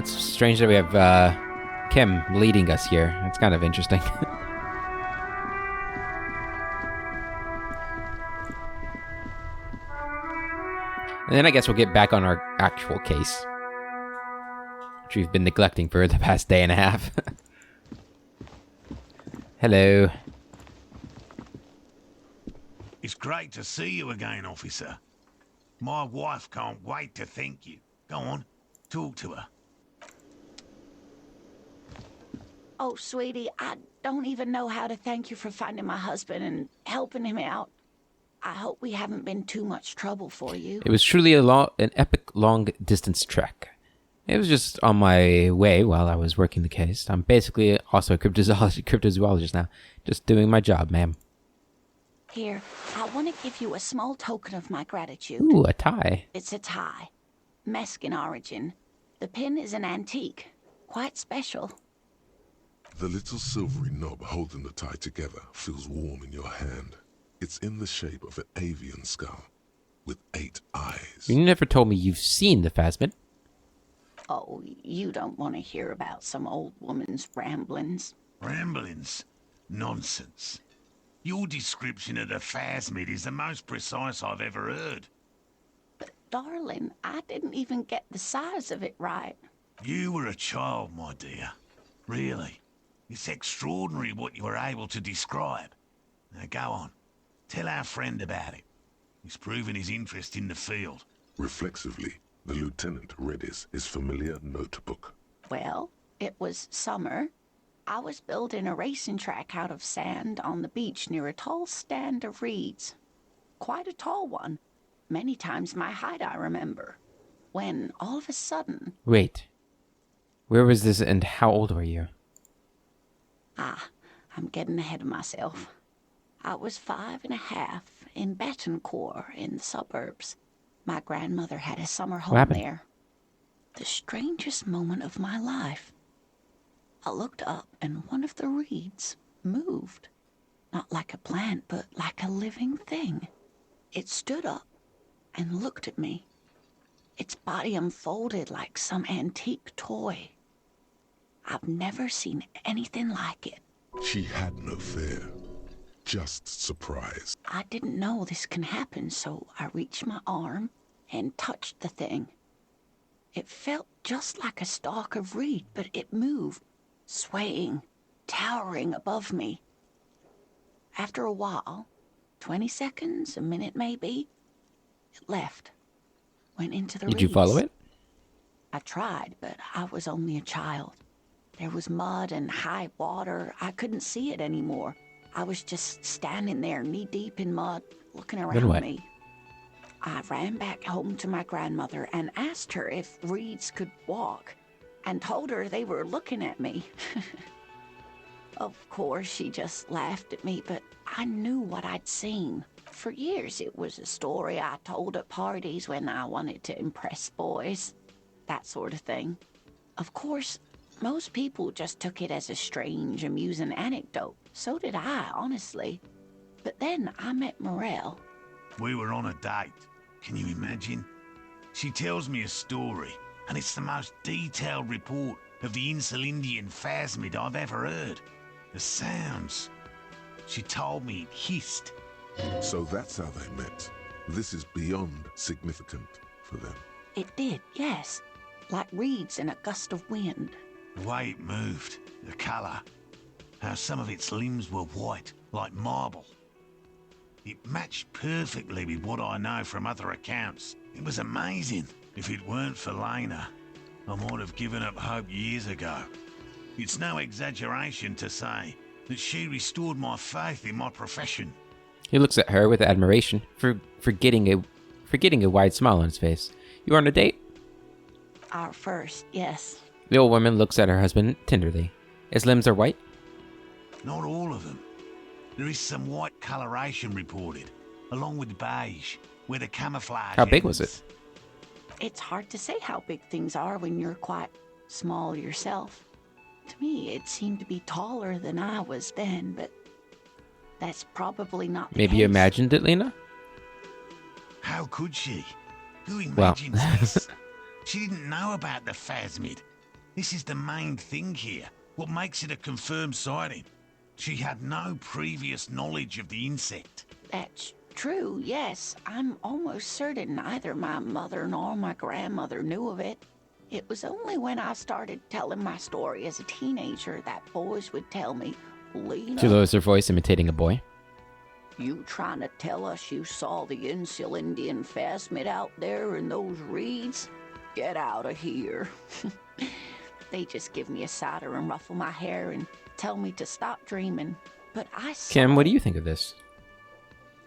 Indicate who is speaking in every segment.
Speaker 1: It's strange that we have Kim leading us here. It's kind of interesting. And then I guess we'll get back on our actual case, which we've been neglecting for the past day and a half. Hello.
Speaker 2: It's great to see you again, officer. My wife can't wait to thank you. Go on, talk to her.
Speaker 3: Oh, sweetie, I don't even know how to thank you for finding my husband and helping him out. I hope we haven't been too much trouble for you.
Speaker 1: It was truly an epic long-distance trek. It was just on my way while I was working the case. I'm basically also a cryptozoologist now. Just doing my job, ma'am.
Speaker 3: Here, I want to give you a small token of my gratitude.
Speaker 1: Ooh, a tie.
Speaker 3: It's a tie. Mexican origin. The pin is an antique. Quite special.
Speaker 4: The little silvery knob holding the tie together feels warm in your hand. It's in the shape of an avian skull, with 8 eyes.
Speaker 1: You never told me you've seen the phasmid.
Speaker 3: Oh, you don't want to hear about some old woman's ramblings.
Speaker 2: Ramblings? Nonsense. Your description of the phasmid is the most precise I've ever heard.
Speaker 3: But, darling, I didn't even get the size of it right.
Speaker 2: You were a child, my dear. Really. It's extraordinary what you were able to describe. Now go on. Tell our friend about it. He's proven his interest in the field.
Speaker 4: Reflexively, the lieutenant read his familiar notebook.
Speaker 3: Well, it was summer. I was building a racing track out of sand on the beach near a tall stand of reeds. Quite a tall one. Many times my height, I remember. When, all of a sudden...
Speaker 1: Wait. Where was this and how old were you?
Speaker 3: I'm getting ahead of myself. I was 5.5 in Betancourt in the suburbs. My grandmother had a summer home there. The strangest moment of my life. I looked up and one of the reeds moved. Not like a plant, but like a living thing. It stood up and looked at me. Its body unfolded like some antique toy. I've never seen anything like it.
Speaker 4: She had no fear, just surprise.
Speaker 3: I didn't know this can happen, so I reached my arm and touched the thing. It felt just like a stalk of reed, but it moved, swaying, towering above me. After a while, 20 seconds, a minute maybe, it left, went into the reeds.
Speaker 1: Did you follow it?
Speaker 3: I tried, but I was only a child. There was mud and high water. I couldn't see it anymore. I was just standing there, knee-deep in mud, looking around me. I ran back home to my grandmother and asked her if reeds could walk, and told her they were looking at me. Of course, she just laughed at me, but I knew what I'd seen. For years, it was a story I told at parties when I wanted to impress boys. That sort of thing. Of course, most people just took it as a strange, amusing anecdote. So did I, honestly. But then I met Morel.
Speaker 2: We were on a date. Can you imagine? She tells me a story, and it's the most detailed report of the Insulindian phasmid I've ever heard. The sounds. She told me it hissed.
Speaker 4: So that's how they met. This is beyond significant for them.
Speaker 3: It did, yes. Like reeds in a gust of wind.
Speaker 2: The way it moved, the colour, how some of its limbs were white, like marble. It matched perfectly with what I know from other accounts. It was amazing. If it weren't for Lena, I might have given up hope years ago. It's no exaggeration to say that she restored my faith in my profession.
Speaker 1: He looks at her with admiration, forgetting a wide smile on his face. You are on a date?
Speaker 3: Our first, yes.
Speaker 1: The old woman looks at her husband tenderly. His limbs are white?
Speaker 2: Not all of them. There is some white coloration reported, along with beige, where the camouflage
Speaker 1: How big was it?
Speaker 3: It's hard to say how big things are when you're quite small yourself. To me, it seemed to be taller than I was then, but that's probably not the
Speaker 1: Maybe you
Speaker 3: case.
Speaker 1: imagined it, Lena?
Speaker 2: How could she? Who imagines this? She didn't know about the phasmid. This is the main thing here. What makes it a confirmed sighting? She had no previous knowledge of the insect.
Speaker 3: That's true, yes. I'm almost certain neither my mother nor my grandmother knew of it. It was only when I started telling my story as a teenager that boys would tell me, Lena,
Speaker 1: She lowers her voice, imitating a boy.
Speaker 3: you trying to tell us you saw the Insul Indian phasmid out there in those reeds? Get out of here. They just give me a cider and ruffle my hair and tell me to stop dreaming. But I saw...
Speaker 1: Kim, what do you think of this?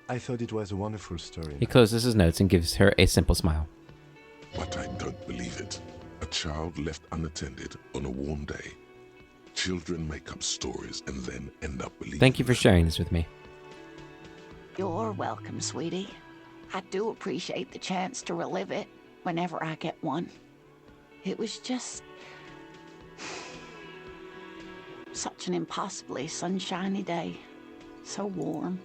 Speaker 5: I thought it was a wonderful story.
Speaker 1: He closes his notes and gives her a simple smile.
Speaker 4: But I don't believe it. A child left unattended on a warm day. Children make up stories and then end up believing
Speaker 1: Thank you for sharing this with me.
Speaker 3: You're welcome, sweetie. I do appreciate the chance to relive it whenever I get one. It was just... such an impossibly sunshiny day. So warm.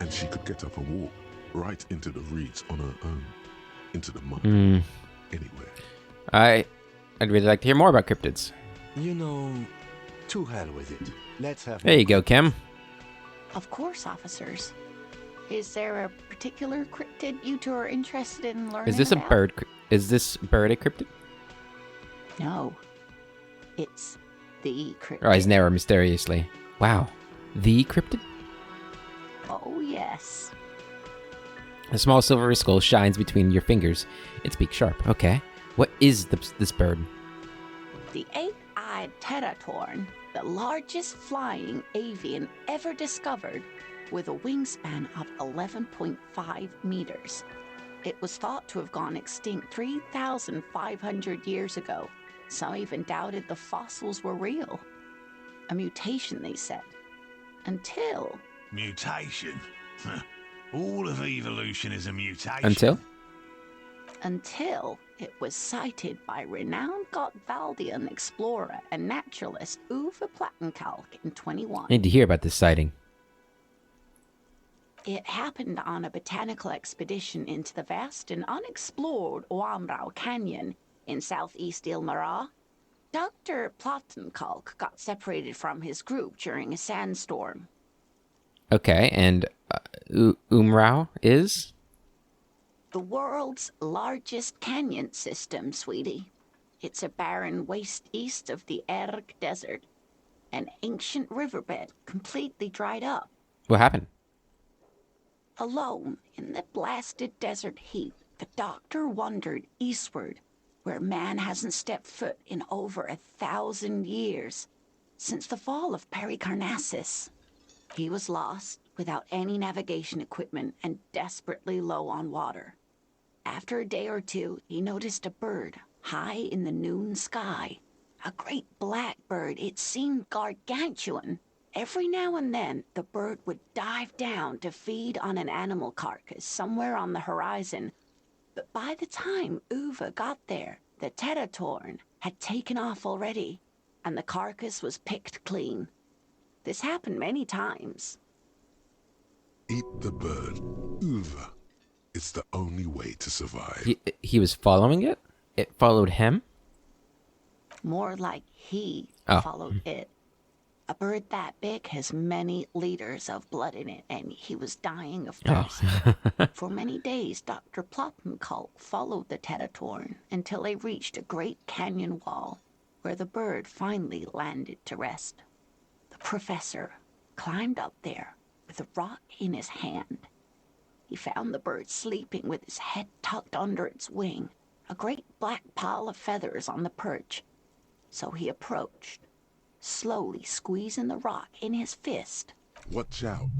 Speaker 4: And she could get up and walk right into the reeds on her own. Into the mud. Anywhere.
Speaker 1: I'd really like to hear more about cryptids.
Speaker 5: You know, to hell with it. Let's have...
Speaker 1: There you go, Kim.
Speaker 3: Of course, officers. Is there a particular cryptid you two are interested in learning
Speaker 1: Is this a
Speaker 3: about?
Speaker 1: bird? Is this bird a cryptid?
Speaker 3: No. It's the cryptid.
Speaker 1: Her eyes narrow mysteriously. Wow. The cryptid?
Speaker 3: Oh, yes.
Speaker 1: A small silvery skull shines between your fingers. Its beak sharp. Okay. What is this bird?
Speaker 3: The eight-eyed teratorn, the largest flying avian ever discovered, with a wingspan of 11.5 meters. It was thought to have gone extinct 3,500 years ago. Some even doubted the fossils were real. A mutation, they said. Until...
Speaker 2: Mutation? All of evolution is a mutation.
Speaker 3: Until it was sighted by renowned Gotvaldian explorer and naturalist Uwe Plattenkalk in 21.
Speaker 1: I need to hear about this sighting.
Speaker 3: It happened on a botanical expedition into the vast and unexplored Oamrau Canyon in southeast Ilmara. Dr. Plattenkalk got separated from his group during a sandstorm.
Speaker 1: Okay, and Umrau is?
Speaker 3: The world's largest canyon system, sweetie. It's a barren waste east of the Erg Desert. An ancient riverbed completely dried up.
Speaker 1: What happened?
Speaker 3: Alone in the blasted desert heat, the doctor wandered eastward, where man hasn't stepped foot in over 1,000 years, since the fall of Pericarnassus. He was lost, without any navigation equipment and desperately low on water. After a day or two, he noticed a bird high in the noon sky. A great black bird. It seemed gargantuan. Every now and then, the bird would dive down to feed on an animal carcass somewhere on the horizon. But by the time Uwe got there, the teratorn had taken off already, and the carcass was picked clean. This happened many times.
Speaker 4: Eat the bird. Uva. It's the only way to survive.
Speaker 1: He was following it? It followed him?
Speaker 3: More like he followed it. A bird that big has many liters of blood in it, and he was dying of thirst. For many days, Dr. Plottenkalk followed the teratorn until they reached a great canyon wall, where the bird finally landed to rest. The professor climbed up there with a rock in his hand. He found the bird sleeping with his head tucked under its wing, a great black pile of feathers on the perch. So he approached, slowly squeezing the rock in his fist.
Speaker 4: Watch out.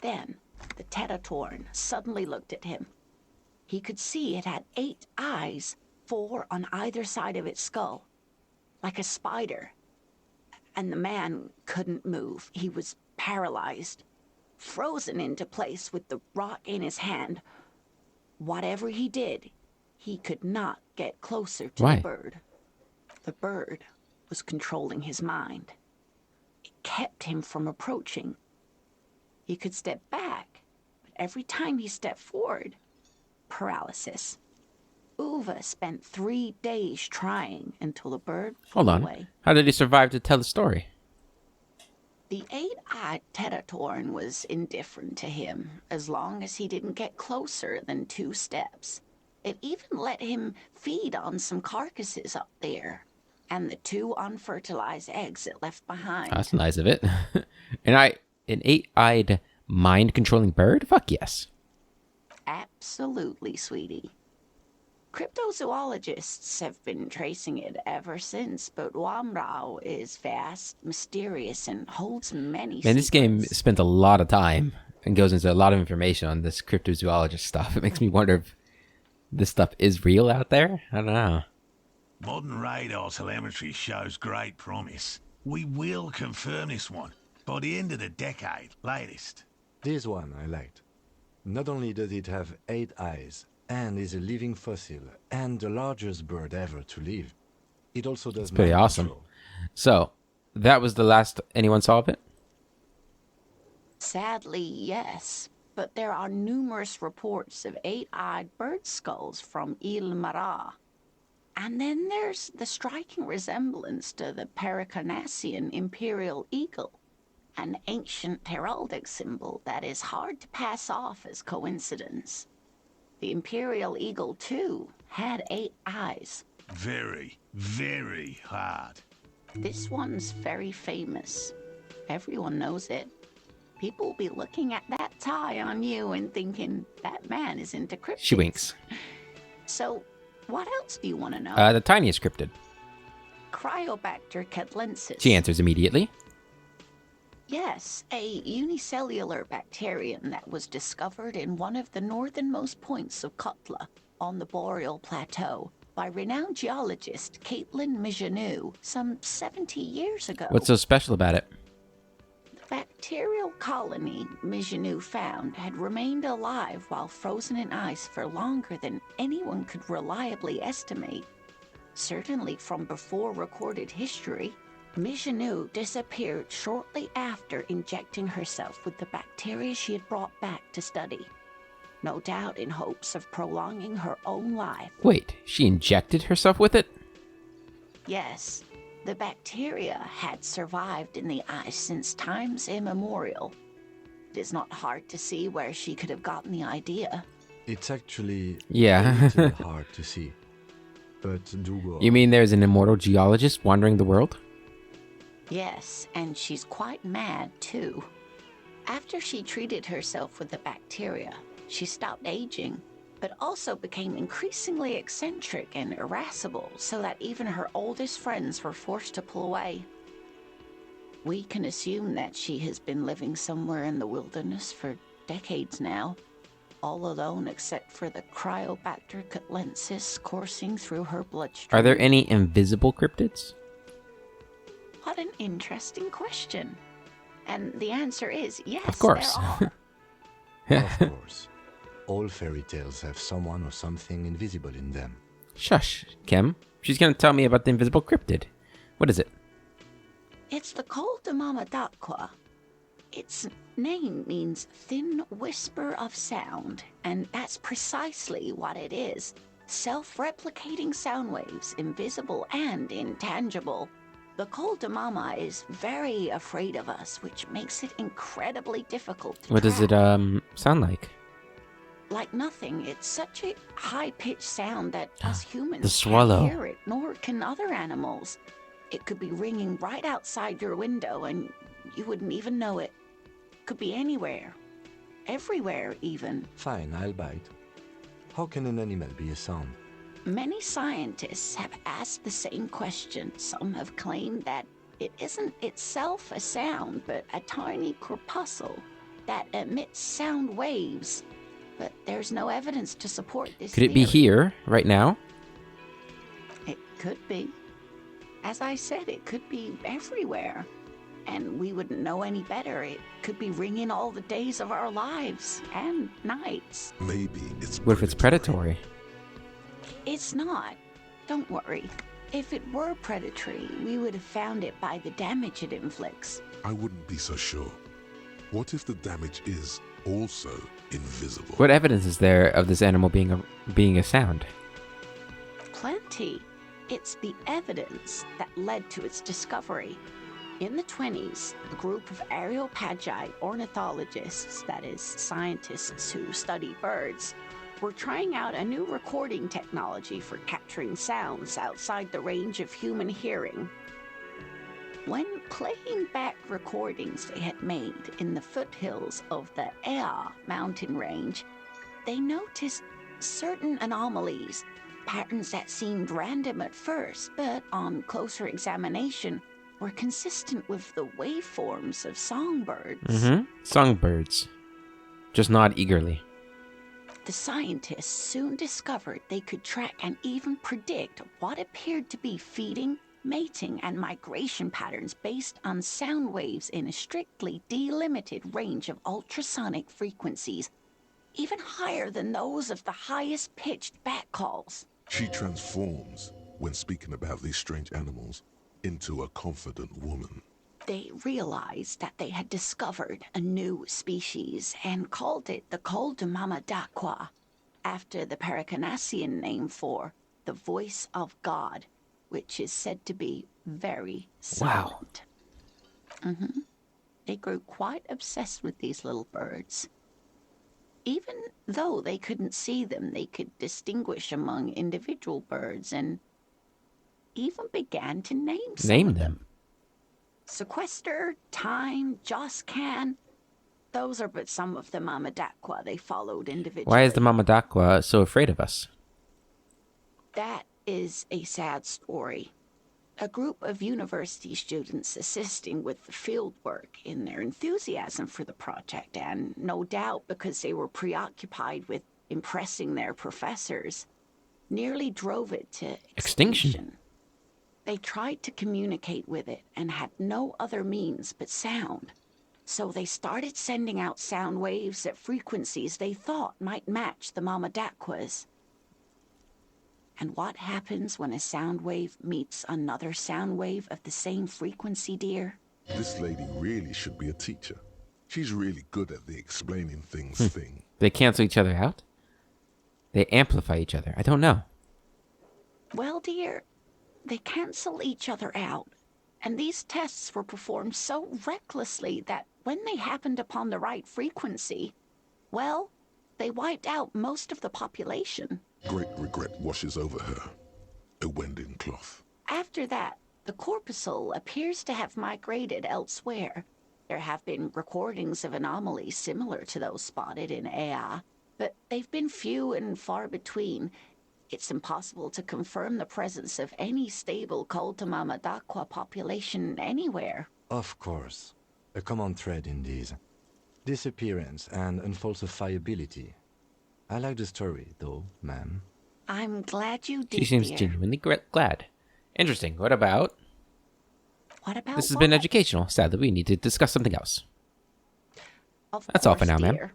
Speaker 3: Then the teratorn suddenly looked at him. He could see it had 8 eyes, 4 on either side of its skull, like a spider. And the man couldn't move. He was paralyzed, frozen into place with the rock in his hand. Whatever he did, he could not get closer to
Speaker 1: Why?
Speaker 3: the bird. The bird was controlling his mind. It kept him from approaching. He could step back, but every time he stepped forward, paralysis. Uva spent 3 days trying until the bird
Speaker 1: Hold
Speaker 3: flew
Speaker 1: on.
Speaker 3: away.
Speaker 1: How did he survive to tell the story?
Speaker 3: The 8-eyed Teratorn was indifferent to him, as long as he didn't get closer than 2 steps. It even let him feed on some carcasses up there, and the 2 unfertilized eggs it left behind.
Speaker 1: That's nice of it. An 8-eyed mind-controlling bird? Fuck yes.
Speaker 3: Absolutely, sweetie. Cryptozoologists have been tracing it ever since, but Wamrao is vast, mysterious, and holds many
Speaker 1: Man, this game
Speaker 3: secrets.
Speaker 1: spent a lot of time and goes into a lot of information on this cryptozoologist stuff. It makes me wonder if this stuff is real out there. I don't know.
Speaker 2: Modern radar telemetry shows great promise. We will confirm this one by the end of the decade, latest.
Speaker 5: This one I liked. Not only does it have 8 eyes, and is a living fossil, and the largest bird ever to live, it also does
Speaker 1: Pretty
Speaker 5: mind
Speaker 1: awesome.
Speaker 5: control.
Speaker 1: So, that was the last anyone saw of it?
Speaker 3: Sadly, yes, but there are numerous reports of 8-eyed bird skulls from Il Mara. And then there's the striking resemblance to the Pericarnassian imperial eagle, an ancient heraldic symbol that is hard to pass off as coincidence. The imperial eagle, too, had 8 eyes.
Speaker 2: Very, very hard.
Speaker 3: This one's very famous. Everyone knows it. People will be looking at that tie on you and thinking, that man is into cryptids.
Speaker 1: She winks.
Speaker 3: So, what else do you want to know?
Speaker 1: The tiniest cryptid.
Speaker 3: Cryobacter catlensis.
Speaker 1: She answers immediately.
Speaker 3: Yes, a unicellular bacterium that was discovered in one of the northernmost points of Kotla on the Boreal Plateau by renowned geologist Caitlin Mijanou some 70 years ago.
Speaker 1: What's so special about it?
Speaker 3: The bacterial colony Mijanou found had remained alive while frozen in ice for longer than anyone could reliably estimate. Certainly from before recorded history, Mijanou disappeared shortly after injecting herself with the bacteria she had brought back to study. No doubt in hopes of prolonging her own life.
Speaker 1: Wait, she injected herself with it?
Speaker 3: Yes, the bacteria had survived in the ice since times immemorial. It is not hard to see where she could have gotten the idea.
Speaker 5: It's actually
Speaker 1: Yeah.
Speaker 5: a little hard to see. But do go
Speaker 1: You
Speaker 5: on.
Speaker 1: mean there's an immortal geologist wandering the world?
Speaker 3: Yes, and she's quite mad, too. After she treated herself with the bacteria, she stopped aging, but also became increasingly eccentric and irascible, so that even her oldest friends were forced to pull away. We can assume that she has been living somewhere in the wilderness for decades now, all alone except for the Cryobacter catlensis coursing through her bloodstream.
Speaker 1: Are there any invisible cryptids?
Speaker 3: What an interesting question. And the answer is yes,
Speaker 1: Of course.
Speaker 3: there are.
Speaker 5: Of course. All fairy tales have someone or something invisible in them.
Speaker 1: Shush, Kim. She's gonna tell me about the invisible cryptid. What is it?
Speaker 3: It's the Col de Mama d'Aqua. Its name means thin whisper of sound, and that's precisely what it is. Self-replicating sound waves, invisible and intangible. The Col de Mama is very afraid of us, which makes it incredibly difficult to
Speaker 1: What does it
Speaker 3: track.
Speaker 1: sound like?
Speaker 3: Like nothing. It's such a high-pitched sound that us humans
Speaker 1: The swallow.
Speaker 3: can't hear it, nor can other animals. It could be ringing right outside your window, and you wouldn't even know it. Could be anywhere. Everywhere, even.
Speaker 5: Fine, I'll bite. How can an animal be a sound?
Speaker 3: Many scientists have asked the same question. Some have claimed that it isn't itself a sound, but a tiny corpuscle that emits sound waves. But there's no evidence to support this
Speaker 1: Could it be
Speaker 3: theory.
Speaker 1: here, right now?
Speaker 3: It could be. As I said, it could be everywhere. And we wouldn't know any better. It could be ringing all the days of our lives and nights.
Speaker 4: Maybe it's
Speaker 1: What if it's predatory?
Speaker 3: It's not. Don't worry. If it were predatory, we would have found it by the damage it inflicts.
Speaker 4: I wouldn't be so sure. What if the damage is also invisible?
Speaker 1: What evidence is there of this animal being a sound?
Speaker 3: MIT. It's the evidence that led to its discovery. In the 20s, a group of areopagi ornithologists, that is, scientists who study birds, were trying out a new recording technology for capturing sounds outside the range of human hearing. When playing back recordings they had made in the foothills of the Ea mountain range, they noticed certain anomalies, patterns that seemed random at first, but on closer examination were consistent with the waveforms of songbirds.
Speaker 1: Songbirds. Just nod eagerly.
Speaker 3: The scientists soon discovered they could track and even predict what appeared to be feeding, mating, and migration patterns based on sound waves in a strictly delimited range of ultrasonic frequencies, even higher than those of the highest pitched bat calls.
Speaker 4: She transforms, when speaking about these strange animals, into a confident woman.
Speaker 3: They realized that they had discovered a new species and called it the Koldumamadakwa, after the Paracanassian name for the voice of God, which is said to be very silent.
Speaker 1: Wow.
Speaker 3: They grew quite obsessed with these little birds. Even though they couldn't see them, they could distinguish among individual birds and even began to name some of them. Sequester, Time, Joscan, those are but some of the Mamadakwa they followed individually.
Speaker 1: Why is the Mamadakwa so afraid of us?
Speaker 3: That is a sad story. A group of university students assisting with the field work in their enthusiasm for the project, and no doubt because they were preoccupied with impressing their professors, nearly drove it to extinction. They tried to communicate with it and had no other means but sound. So they started sending out sound waves at frequencies they thought might match the Mamadakwas. And what happens when a sound wave meets another sound wave of the same frequency, dear?
Speaker 4: This lady really should be a teacher. She's really good at the explaining things thing.
Speaker 1: They cancel each other out? They amplify each other. I don't know.
Speaker 3: Well, dear, they cancel each other out. And these tests were performed so recklessly that when they happened upon the right frequency, well, they wiped out most of the population.
Speaker 4: Great regret washes over her. A wending cloth.
Speaker 3: After that, the corpuscle appears to have migrated elsewhere. There have been recordings of anomalies similar to those spotted in Ea, but they've been few and far between. It's impossible to confirm the presence of any stable Koldumamadakwa population anywhere.
Speaker 5: Of course. A common thread in these. Disappearance and unfalsifiability. I like the story, though, ma'am.
Speaker 3: I'm glad you did,
Speaker 1: She seems
Speaker 3: dear.
Speaker 1: genuinely glad. Interesting. What about...
Speaker 3: What about
Speaker 1: This has
Speaker 3: what?
Speaker 1: been educational. Sadly, we need to discuss something else.
Speaker 3: Of
Speaker 1: That's all for
Speaker 3: course,
Speaker 1: now, ma'am.
Speaker 3: dear.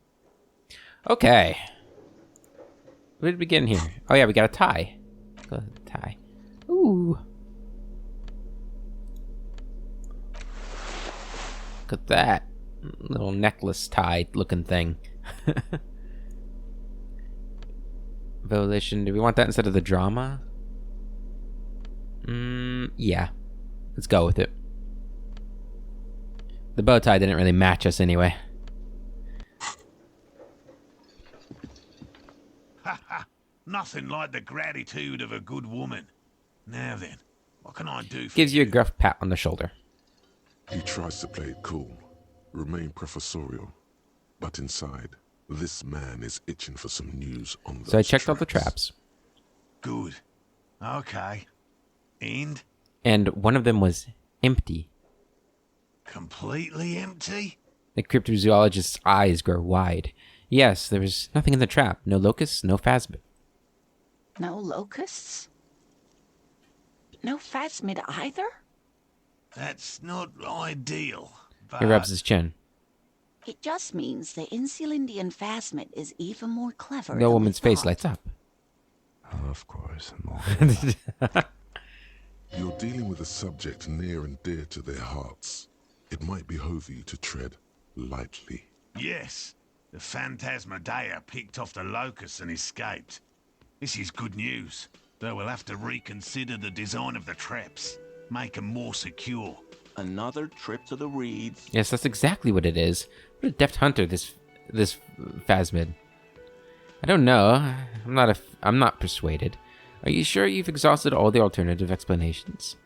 Speaker 1: Okay. Where did we get in here? Oh yeah, we got a tie. Tie. Ooh. Look at that. Little necklace tie looking thing. Volition. Do we want that instead of the drama? Yeah. Let's go with it. The bow tie didn't really match us anyway.
Speaker 2: Nothing like the gratitude of a good woman. Now then, what can I do for
Speaker 1: Gives you a gruff pat on the shoulder.
Speaker 4: He tries to play it cool, remain professorial, but inside, this man is itching for some news on those
Speaker 1: So I checked all the traps.
Speaker 2: Good. Okay. And?
Speaker 1: And one of them was empty.
Speaker 2: Completely empty?
Speaker 1: The cryptozoologist's eyes grow wide. Yes, there was nothing in the trap. No locusts, no phasmid.
Speaker 3: No locusts? No phasmid either?
Speaker 2: That's not ideal, but...
Speaker 1: He rubs his chin.
Speaker 3: It just means the Insulindian phasmid is even more clever.
Speaker 1: The
Speaker 3: than we
Speaker 1: woman's face
Speaker 3: thought.
Speaker 1: lights up.
Speaker 5: Of course, more.
Speaker 4: You're dealing with a subject near and dear to their hearts. It might behove you to tread lightly.
Speaker 2: Yes, the Phantasmadeia picked off the Locusts and escaped. This is good news. Though we'll have to reconsider the design of the traps. Make them more secure.
Speaker 6: Another trip to the reeds.
Speaker 1: Yes, that's exactly what it is. What a deft hunter this Phasmid. I don't know. I'm not persuaded. Are you sure you've exhausted all the alternative explanations?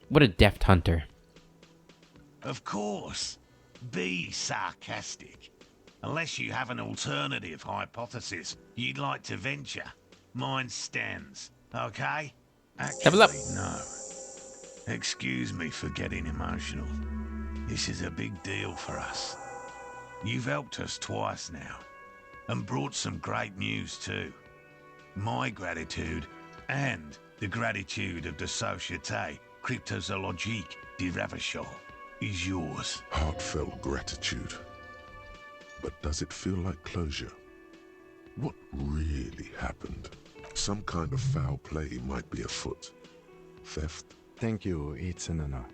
Speaker 1: What a deft hunter.
Speaker 2: Of course. Be sarcastic. Unless you have an alternative hypothesis you'd like to venture. Mine stands, okay?
Speaker 1: Level up.
Speaker 2: Actually, no. Excuse me for getting emotional. This is a big deal for us. You've helped us twice now, and brought some great news too. My gratitude, and the gratitude of the Société Cryptozoologique de Ravachol, is yours.
Speaker 4: Heartfelt gratitude. But does it feel like closure? What really happened? Some kind of foul play might be afoot. Theft?
Speaker 5: Thank you, it's an honor.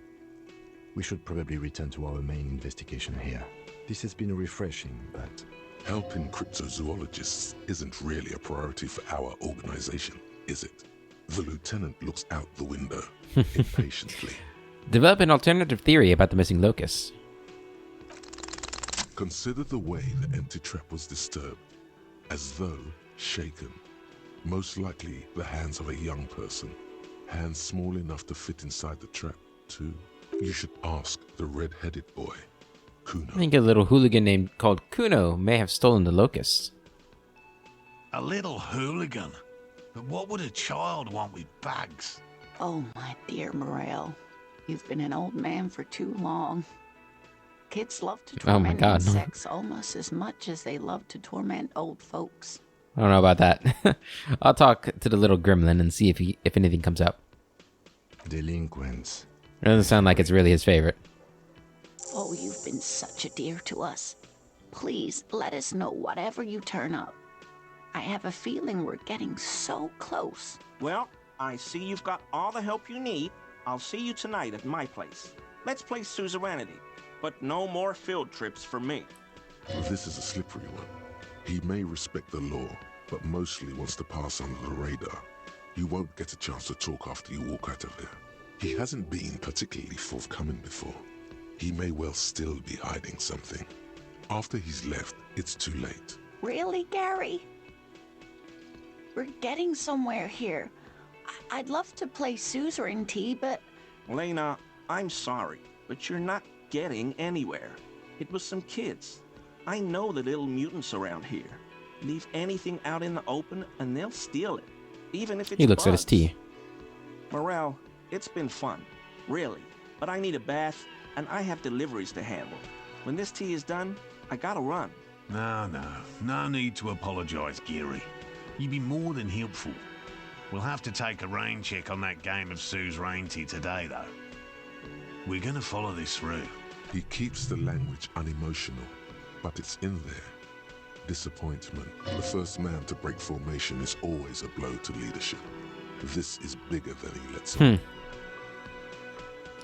Speaker 5: We should probably return to our main investigation here. This has been refreshing, but...
Speaker 4: Helping cryptozoologists isn't really a priority for our organization, is it? The lieutenant looks out the window, impatiently.
Speaker 1: Develop an alternative theory about the missing locusts.
Speaker 4: Consider the way the empty trap was disturbed, as though shaken. Most likely the hands of a young person. Hands small enough to fit inside the trap, too. You should ask the red-headed boy, Kuno.
Speaker 1: I think a little hooligan called Kuno may have stolen the locusts.
Speaker 2: A little hooligan? But what would a child want with bags?
Speaker 3: Oh, my dear Morel. You've been an old man for too long. Kids love to
Speaker 1: Oh my
Speaker 3: torment
Speaker 1: God, no.
Speaker 3: insects almost as much as they love to torment old folks.
Speaker 1: I don't know about that. I'll talk to the little gremlin and see if anything comes up.
Speaker 5: Delinquents.
Speaker 1: It doesn't sound like it's really his favorite.
Speaker 3: Oh, you've been such a dear to us. Please, let us know whatever you turn up. I have a feeling we're getting so close.
Speaker 6: Well, I see you've got all the help you need. I'll see you tonight at my place. Let's play suzerainty, but no more field trips for me.
Speaker 4: This is a slippery one. He may respect the law, but mostly wants to pass under the radar. You won't get a chance to talk after you walk out of there. He hasn't been particularly forthcoming before. He may well still be hiding something. After he's left, it's too late.
Speaker 3: Really, Gary? We're getting somewhere here. I'd love to play suzerainty, but...
Speaker 6: Lena, I'm sorry, but you're not getting anywhere. It was some kids. I know the little mutants around here. Leave anything out in the open and they'll steal it, even if it's
Speaker 1: He looks at his
Speaker 6: bugs.
Speaker 1: tea.
Speaker 6: Morel, it's been fun, really, but I need a bath and I have deliveries to handle. When this tea is done, I gotta run.
Speaker 2: No need to apologize, Geary. You'd be more than helpful. We'll have to take a rain check on that game of suzerainty today, though. We're gonna follow this through.
Speaker 4: He keeps the language unemotional, but it's in there. Disappointment. The first man to break formation is always a blow to leadership. This is bigger than he lets on.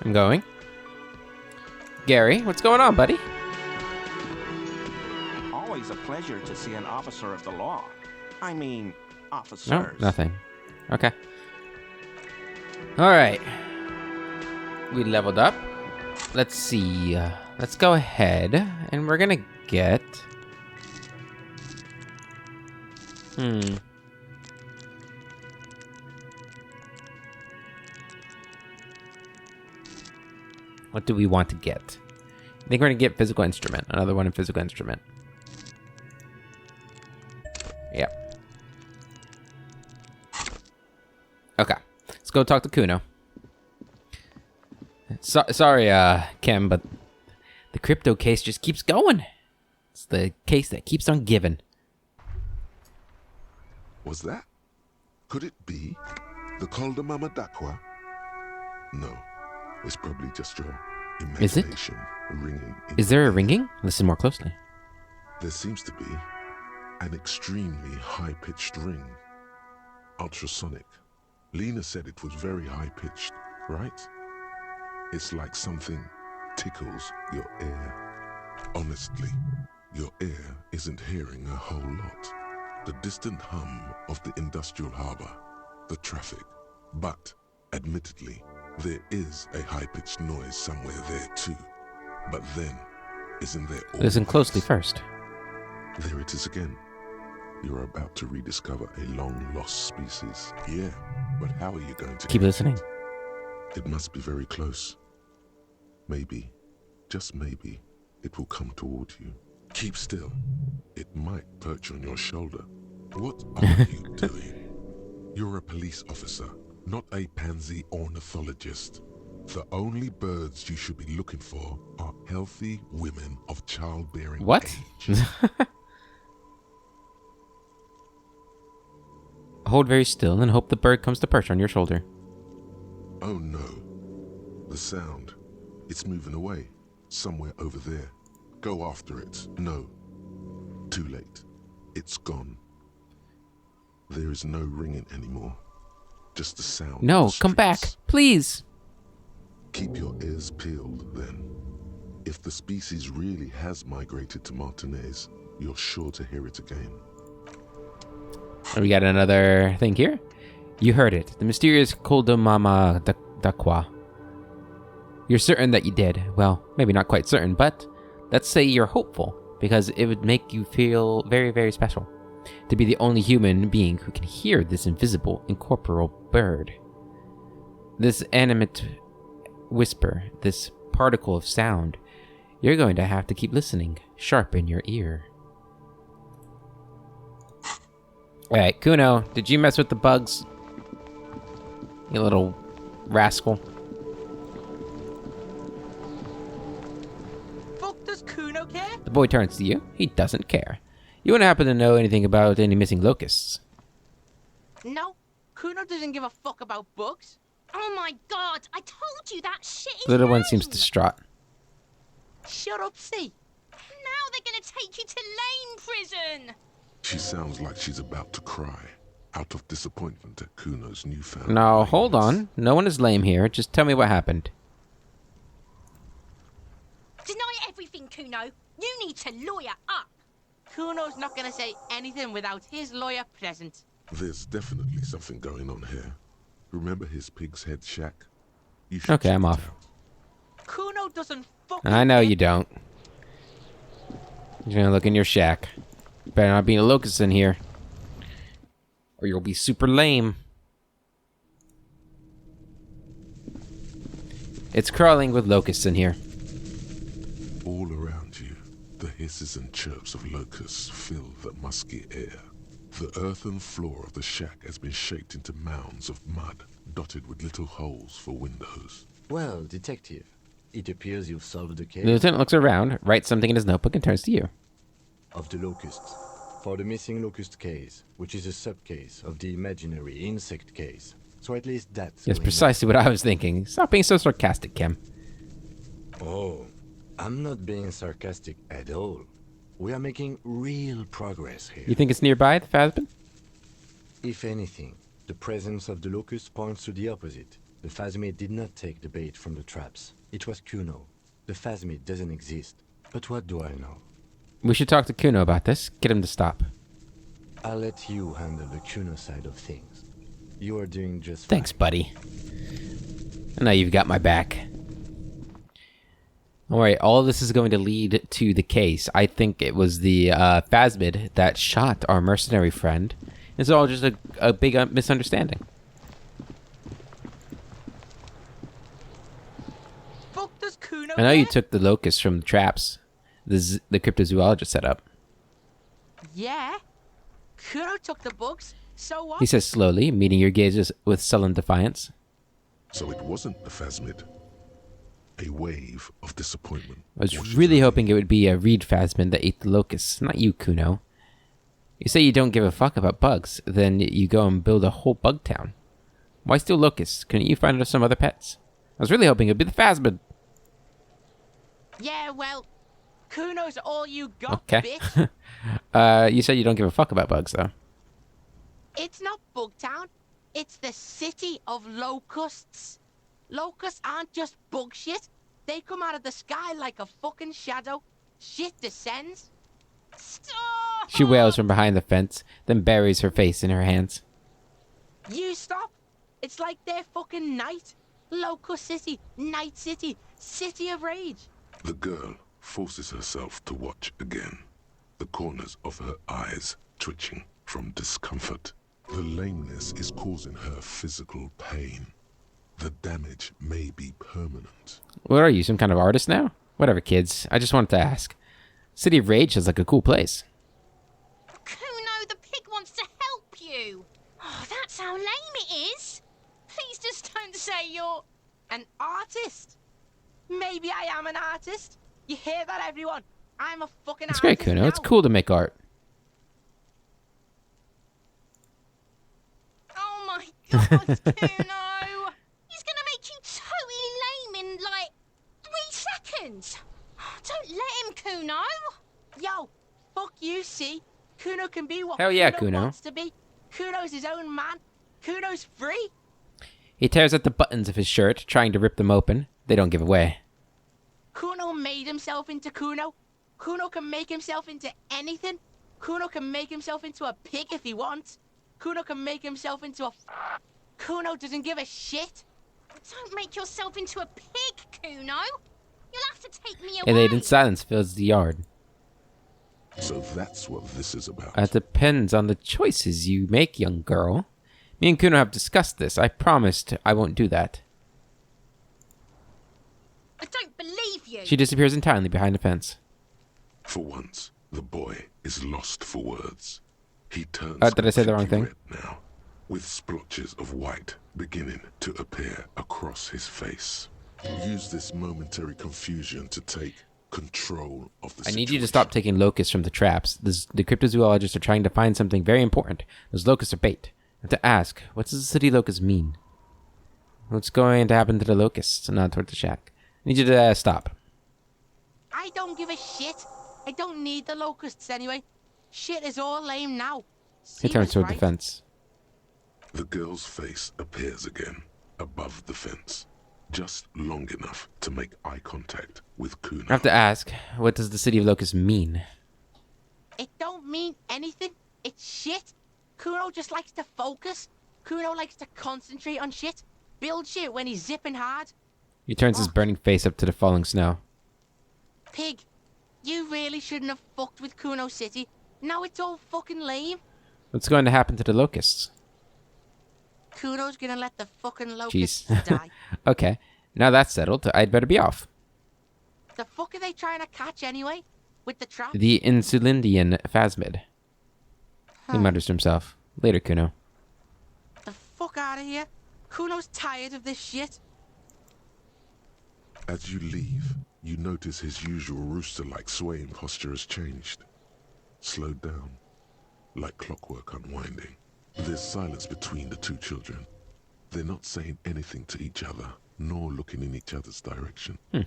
Speaker 1: I'm going. Gary, what's going on, buddy?
Speaker 6: Always a pleasure to see an officer of the law. I mean,
Speaker 1: No,
Speaker 6: officers.
Speaker 1: nothing. Okay. Alright. We leveled up. Let's see. Let's go ahead. And we're gonna get... What do we want to get? I think we're gonna get physical instrument. Another one in physical instrument. Yep. Okay. Let's go talk to Kuno. Sorry, Kim, but the crypto case just keeps going. It's the case that keeps on giving.
Speaker 4: Was that? Could it be the Col de Mama Dakwa? No, it's probably just your
Speaker 1: Is it?
Speaker 4: imagination ringing.
Speaker 1: Is there a ringing? Listen more closely.
Speaker 4: There seems to be an extremely high-pitched ring. Ultrasonic. Lena said it was very high-pitched, right? It's like something tickles your ear. Honestly, your ear isn't hearing a whole lot. The distant hum of the industrial harbor, the traffic. But, admittedly, there is a high-pitched noise somewhere there too. But then, isn't there always...
Speaker 1: Listen closely first.
Speaker 4: There it is again. You're about to rediscover a long-lost species. Yeah, but how are you going to...
Speaker 1: Keep listening.
Speaker 4: It must be very close. Maybe, just maybe, it will come toward you. Keep still. It might perch on your shoulder. What are you doing? You're a police officer, not a pansy ornithologist. The only birds you should be looking for are healthy women of childbearing
Speaker 1: What?
Speaker 4: age.
Speaker 1: Hold very still and hope the bird comes to perch on your shoulder.
Speaker 4: Oh no. The sound. It's moving away. Somewhere over there. Go after it. No. Too late. It's gone. There is no ringing anymore. Just the sound.
Speaker 1: No,
Speaker 4: of the
Speaker 1: come back,
Speaker 4: streets.
Speaker 1: please.
Speaker 4: Keep your ears peeled, then. If the species really has migrated to Martinez, you're sure to hear it again.
Speaker 1: We got another thing here. You heard it. The mysterious Koldomama Dakwa. You're certain that you did. Well, maybe not quite certain, but let's say you're hopeful, because it would make you feel very, very special to be the only human being who can hear this invisible, incorporeal bird. This animate whisper, this particle of sound. You're going to have to keep listening, sharp in your ear. Alright, Kuno, did you mess with the bugs? You little rascal.
Speaker 7: Fuck does Kuno care?
Speaker 1: The boy turns to you. He doesn't care. You wouldn't happen to know anything about any missing locusts?
Speaker 7: No, Kuno doesn't give a fuck about bugs.
Speaker 8: Oh my god, I told you that shit is
Speaker 1: Little one
Speaker 8: lame.
Speaker 1: seems distraught.
Speaker 7: Shut up, see.
Speaker 8: Now they're gonna take you to lane prison.
Speaker 4: She sounds like she's about to cry, out of disappointment at Kuno's newfound...
Speaker 1: Now, hold
Speaker 4: lameness.
Speaker 1: on. No one is lame here. Just tell me what happened.
Speaker 8: Deny everything, Kuno. You need to lawyer up.
Speaker 7: Kuno's not gonna say anything without his lawyer present.
Speaker 4: There's definitely something going on here. Remember his pig's head shack? You should
Speaker 1: Okay,
Speaker 4: check
Speaker 1: I'm
Speaker 4: it
Speaker 1: off.
Speaker 4: out.
Speaker 7: Kuno doesn't fucking
Speaker 1: I know
Speaker 7: care.
Speaker 1: you don't. You're gonna look in your shack. Better not be a locust in here, or you'll be super lame. It's crawling with locusts in here.
Speaker 4: All around you, the hisses and chirps of locusts fill the musky air. The earthen floor of the shack has been shaped into mounds of mud, dotted with little holes for windows.
Speaker 5: Well, detective, it appears you've solved the case
Speaker 1: The lieutenant looks around, writes something in his notebook, and turns to you.
Speaker 5: of the locusts. For the missing locust case, which is a sub-case of the imaginary insect case. So at least that's...
Speaker 1: Yes,
Speaker 5: going
Speaker 1: precisely what I was thinking. Stop being so sarcastic, Kim.
Speaker 5: well. Oh, I'm not being sarcastic at all. We are making real progress here.
Speaker 1: You think it's nearby, the Phasmid?
Speaker 5: If anything, the presence of the locust points to the opposite. The Phasmid did not take the bait from the traps. It was Kuno. The Phasmid doesn't exist. But what do I know?
Speaker 1: We should talk to Kuno about this. Get him to stop.
Speaker 5: I'll let you handle the Kuno side of things. You are doing just fine.
Speaker 1: Thanks, buddy. I know you've got my back. Alright, all this is going to lead to the case. I think it was the Phasmid that shot our mercenary friend. It's all just a big misunderstanding.
Speaker 7: Fuck does Kuno
Speaker 1: I know you
Speaker 7: care?
Speaker 1: took the locusts from the traps the cryptozoologist set up.
Speaker 7: Yeah. Kuno took the bugs. So what?
Speaker 1: He says slowly, meeting your gazes with sullen defiance.
Speaker 4: So it wasn't a Phasmid. A wave of disappointment.
Speaker 1: I was
Speaker 4: washes
Speaker 1: really
Speaker 4: over
Speaker 1: hoping it would be a reed Phasmid that ate the locusts, not you, Kuno. You say you don't give a fuck about bugs, then you go and build a whole bug town. Why steal locusts? Couldn't you find us some other pets? I was really hoping it'd be the Phasmid.
Speaker 7: Yeah, well, Kuno's all you got,
Speaker 1: Okay.
Speaker 7: bitch.
Speaker 1: You said you don't give a fuck about bugs, though.
Speaker 7: It's not Bugtown. It's the city of locusts. Locusts aren't just bug shit. They come out of the sky like a fucking shadow. Shit descends.
Speaker 8: Stop!
Speaker 1: She wails from behind the fence, then buries her face in her hands.
Speaker 7: You stop. It's like they're fucking night. Locust City, Night City, City of Rage.
Speaker 4: The girl forces herself to watch again, the corners of her eyes twitching from discomfort. The lameness is causing her physical pain. The damage may be permanent.
Speaker 1: What are you, some kind of artist now? Whatever, kids. I just wanted to ask. City of Rage is like a cool place.
Speaker 8: Kuno, the pig wants to help you. Oh, that's how lame it is. Please just don't say you're...
Speaker 7: An artist? Maybe I am an artist. You hear that, everyone? I'm a fucking
Speaker 1: It's
Speaker 7: artist
Speaker 1: great, Kuno.
Speaker 7: now.
Speaker 1: It's cool to make art.
Speaker 8: Oh my god, Kuno. He's gonna make you totally lame in, like, 3 seconds. Don't let him, Kuno.
Speaker 7: Yo, fuck you, see? Kuno can be what
Speaker 1: Hell yeah,
Speaker 7: Kuno
Speaker 1: Kuno.
Speaker 7: wants to be. Kuno's his own man. Kuno's free.
Speaker 1: He tears at the buttons of his shirt, trying to rip them open. They don't give away.
Speaker 7: Kuno made himself into Kuno. Kuno can make himself into anything. Kuno can make himself into a pig if he wants. Kuno can make himself into a... Kuno doesn't give a shit.
Speaker 8: Don't make yourself into a pig, Kuno. You'll have to take me
Speaker 1: A
Speaker 8: away.
Speaker 1: laden silence fills the yard.
Speaker 4: So that's what this is about.
Speaker 1: It depends on the choices you make, young girl. Me and Kuno have discussed this. I promised I won't do that.
Speaker 8: I don't believe you.
Speaker 1: She disappears entirely behind the fence.
Speaker 4: For once, the boy is lost for words. He turns
Speaker 1: Did I say the wrong thing?
Speaker 4: red now, with splotches of white beginning to appear across his face. Use this momentary confusion to take control of the
Speaker 1: I
Speaker 4: situation.
Speaker 1: need you to stop taking locusts from the traps. The cryptozoologists are trying to find something very important. Those locusts are bait. I have to ask, what does the city locust mean? What's going to happen to the locusts? Not toward the shack. I need you to stop.
Speaker 7: I don't give a shit. I don't need the locusts anyway. Shit is all lame now.
Speaker 1: He turns
Speaker 7: Seems
Speaker 1: toward the
Speaker 7: right.
Speaker 1: fence.
Speaker 4: The girl's face appears again, above the fence, just long enough to make eye contact with Kuno.
Speaker 1: I have to ask, what does the city of locusts mean?
Speaker 7: It don't mean anything. It's shit. Kuno just likes to focus. Kuno likes to concentrate on shit. Build shit when he's zipping hard.
Speaker 1: He turns his burning face up to the falling snow.
Speaker 7: Pig, you really shouldn't have fucked with Kuno City. Now it's all fucking lame.
Speaker 1: What's going to happen to the locusts?
Speaker 7: Kuno's gonna let the fucking locusts
Speaker 1: Jeez.
Speaker 7: die.
Speaker 1: Okay, now that's settled. I'd better be off.
Speaker 7: The fuck are they trying to catch anyway? With the trap?
Speaker 1: The Insulindian phasmid. He mutters to himself. Later, Kuno.
Speaker 7: The fuck out of here. Kuno's tired of this shit.
Speaker 4: As you leave, you notice his usual rooster-like swaying posture has changed. Slowed down, like clockwork unwinding. There's silence between the two children. They're not saying anything to each other, nor looking in each other's direction.
Speaker 1: Got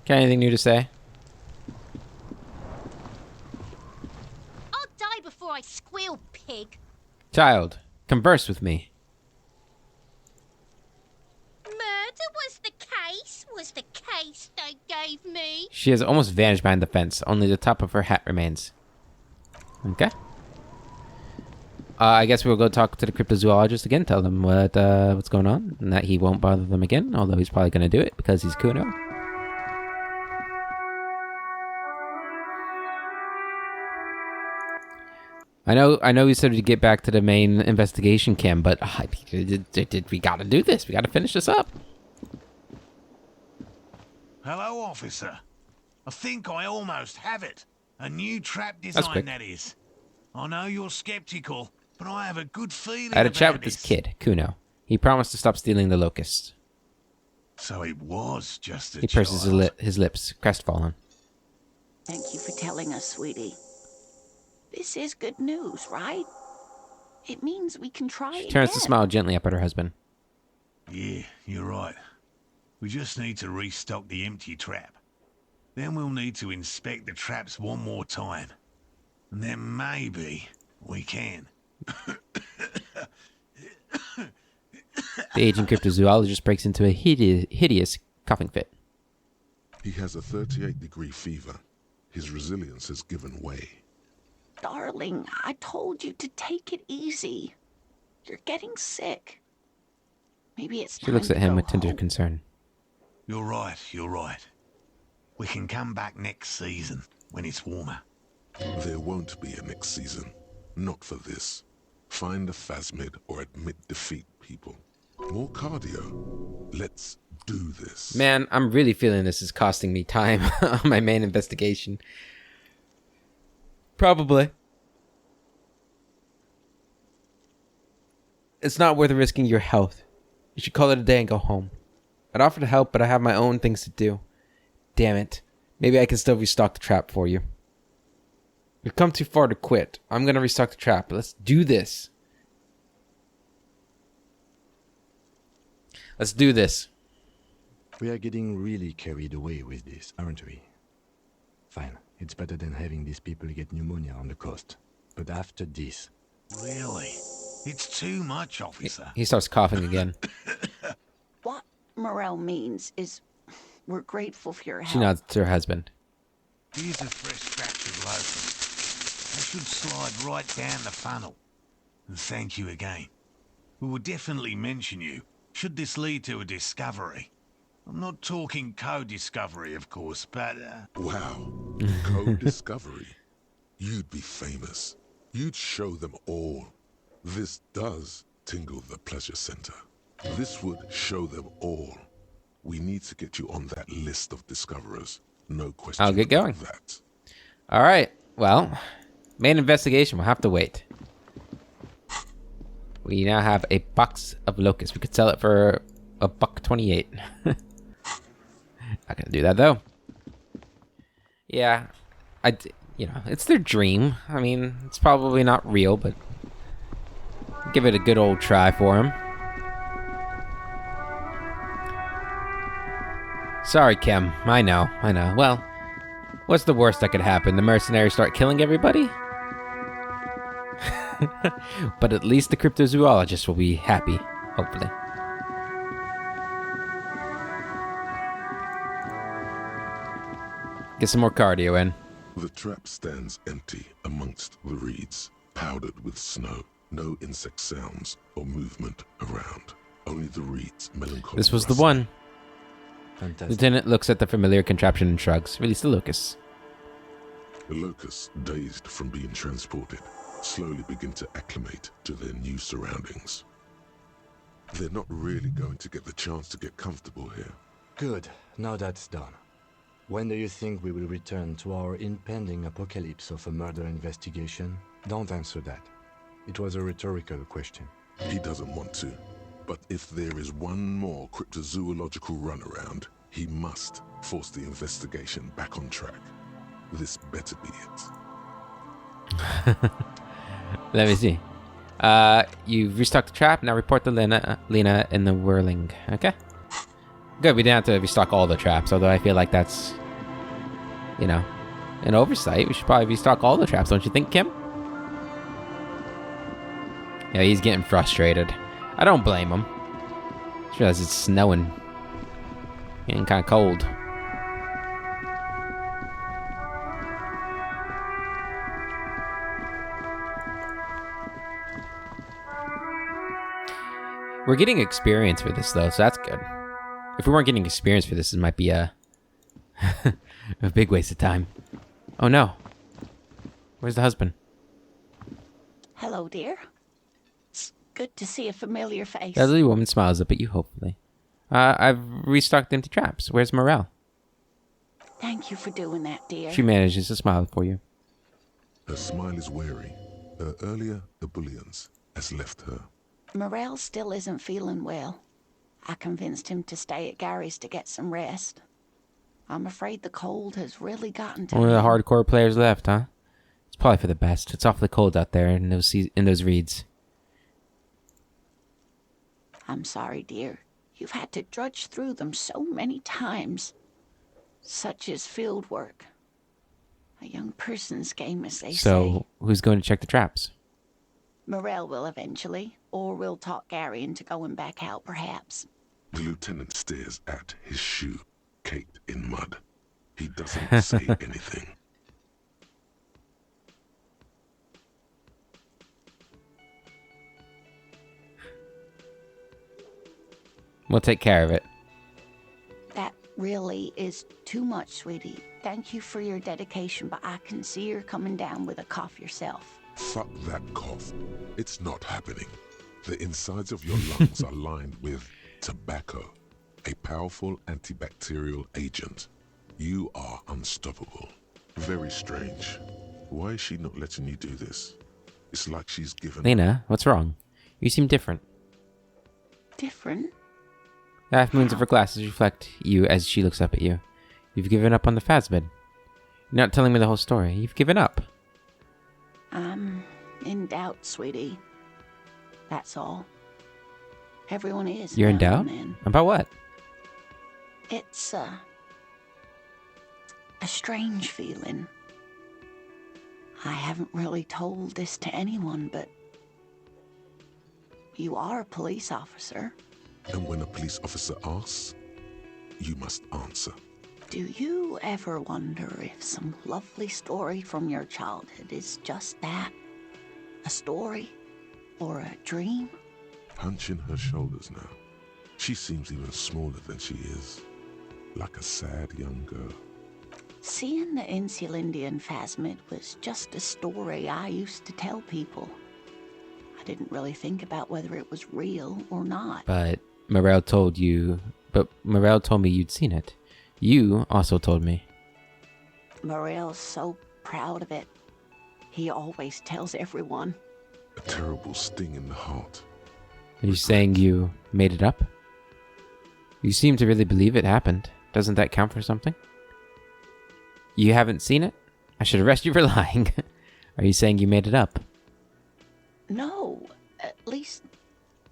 Speaker 1: anything new to say?
Speaker 8: I'll die before I squeal, pig.
Speaker 1: Child, converse with me.
Speaker 8: Murder was the case they gave me.
Speaker 1: She has almost vanished behind the fence. Only the top of her hat remains. Okay. I guess we'll go talk to the cryptozoologist again. Tell them what's going on. And that he won't bother them again. Although he's probably going to do it because he's Kuno. I know we said we'd get back to the main investigation, Kim, but we gotta do this. We gotta finish this up.
Speaker 2: Hello, officer. I think I almost have it. A new trap
Speaker 1: quick.
Speaker 2: design, that is. I know you're skeptical, but I have a good feeling
Speaker 1: I had a chat
Speaker 2: about
Speaker 1: with this kid, Kuno. He promised to stop stealing the locusts.
Speaker 2: So it was just a
Speaker 1: He purses
Speaker 2: child.
Speaker 1: his lips, crestfallen.
Speaker 3: Thank you for telling us, sweetie. This is good news, right? It means we can try
Speaker 1: She turns to
Speaker 3: again.
Speaker 1: smile gently up at her husband.
Speaker 2: Yeah, you're right. We just need to restock the empty trap. Then we'll need to inspect the traps one more time. And then maybe we can.
Speaker 1: The aging cryptozoologist breaks into a hideous coughing fit.
Speaker 4: He has a 38-degree fever. His resilience has given way.
Speaker 3: Darling, I told you to take it easy. You're getting sick. Maybe it's
Speaker 1: She looks
Speaker 3: time
Speaker 1: at
Speaker 3: to
Speaker 1: him
Speaker 3: go
Speaker 1: with tender
Speaker 3: home.
Speaker 1: concern.
Speaker 2: You're right, you're right. We can come back next season, when it's warmer.
Speaker 4: There won't be a next season. Not for this. Find a phasmid or admit defeat, people. More cardio. Let's do this.
Speaker 1: Man, I'm really feeling this is costing me time on my main investigation. Probably. It's not worth risking your health. You should call it a day and go home. I'd offer to help, but I have my own things to do. Damn it. Maybe I can still restock the trap for you. We've come too far to quit. I'm gonna restock the trap. Let's do this. Let's do this.
Speaker 5: We are getting really carried away with this, aren't we? Fine. It's better than having these people get pneumonia on the coast. But after this...
Speaker 2: Really? It's too much, officer.
Speaker 1: He starts coughing again.
Speaker 3: What Morel means is we're grateful for your help.
Speaker 1: She nods to her husband.
Speaker 2: Here's a fresh batch of locusts. They should slide right down the funnel. And thank you again. We will definitely mention you, should this lead to a discovery. I'm not talking co-discovery, of course, but...
Speaker 4: Wow. Co-discovery. You'd be famous. You'd show them all. This does tingle the pleasure center. This would show them all. We need to get you on that list of discoverers. No question.
Speaker 1: I'll get going.
Speaker 4: That.
Speaker 1: All right. Well, main investigation. We'll have to wait. We now have a box of locusts. We could sell it for $1.28. Not gonna do that though. Yeah, it's their dream. I mean, it's probably not real, but give it a good old try for him. Sorry, Kim. I know. Well, what's the worst that could happen? The mercenaries start killing everybody? But at least the cryptozoologist will be happy, hopefully. Get some more cardio in.
Speaker 4: The trap stands empty amongst the reeds, powdered with snow. No insect sounds or movement around. Only the reeds' melancholy.
Speaker 1: This was the
Speaker 4: rustling.
Speaker 1: one.
Speaker 5: Fantastic.
Speaker 1: Lieutenant looks at the familiar contraption and shrugs. Release the locusts.
Speaker 4: The locusts, dazed from being transported, slowly begin to acclimate to their new surroundings. They're not really going to get the chance to get comfortable here.
Speaker 5: Good. Now that's done. When do you think we will return to our impending apocalypse of a murder investigation? Don't answer that. It was a rhetorical question.
Speaker 4: He doesn't want to. But if there is one more cryptozoological runaround, he must force the investigation back on track. This better be it.
Speaker 1: Let me see. You've restocked the trap. Now report to Lena in the whirling. Okay. Good. We didn't have to restock all the traps, although I feel like that's, an oversight. We should probably restock all the traps, don't you think, Kim? Yeah, he's getting frustrated. I don't blame him. Just realized it's snowing. Getting kind of cold. We're getting experience for this, though, so that's good. If we weren't getting experience for this, it might be a big waste of time. Oh, no. Where's the husband?
Speaker 3: Hello, dear. It's good to see a familiar face.
Speaker 1: The elderly woman smiles up at you, hopefully. I've restocked empty traps. Where's Morel?
Speaker 3: Thank you for doing that, dear.
Speaker 1: She manages to smile for you.
Speaker 4: Her smile is wary. Her earlier ebullience has left her.
Speaker 3: Morel still isn't feeling well. I convinced him to stay at Gary's to get some rest. I'm afraid the cold has really gotten to
Speaker 1: Only the
Speaker 3: him.
Speaker 1: hardcore players left, huh? It's probably for the best. It's awfully cold out there in those reeds.
Speaker 3: I'm sorry, dear. You've had to drudge through them so many times. Such is field work. A young person's game, as they say.
Speaker 1: So, who's going to check the traps?
Speaker 3: Morel will eventually, or we'll talk Gary into going back out, perhaps.
Speaker 4: The lieutenant stares at his shoe, caked in mud. He doesn't say anything.
Speaker 1: We'll take care of it.
Speaker 3: That really is too much, sweetie. Thank you for your dedication, but I can see you're coming down with a cough yourself.
Speaker 4: Fuck that cough. It's not happening. The insides of your lungs are lined with tobacco, a powerful antibacterial agent. You are unstoppable. Very strange. Why is she not letting you do this? It's like she's given...
Speaker 1: Lena, what's wrong? You seem different.
Speaker 3: Different?
Speaker 1: The half moons of her glasses reflect you as she looks up at you. You've given up on the phasmid. You're not telling me the whole story. You've given up.
Speaker 3: I'm in doubt, sweetie. That's all. Everyone is.
Speaker 1: You're in
Speaker 3: now
Speaker 1: doubt?
Speaker 3: and then.
Speaker 1: About what?
Speaker 3: It's a strange feeling. I haven't really told this to anyone, but you are a police officer.
Speaker 4: And when a police officer asks, you must answer.
Speaker 3: Do you ever wonder if some lovely story from your childhood is just that? A story? Or a dream?
Speaker 4: Hunching her shoulders now. She seems even smaller than she is. Like a sad young girl.
Speaker 3: Seeing the Insulindian phasmid was just a story I used to tell people. I didn't really think about whether it was real or not.
Speaker 1: But Morel told you... But Morel told me you'd seen it. You also told me.
Speaker 3: Morel's so proud of it. He always tells everyone.
Speaker 4: A terrible sting in the heart.
Speaker 1: Are you saying you made it up? You seem to really believe it happened. Doesn't that count for something? You haven't seen it? I should arrest you for lying. Are you saying you made it up?
Speaker 3: No, at least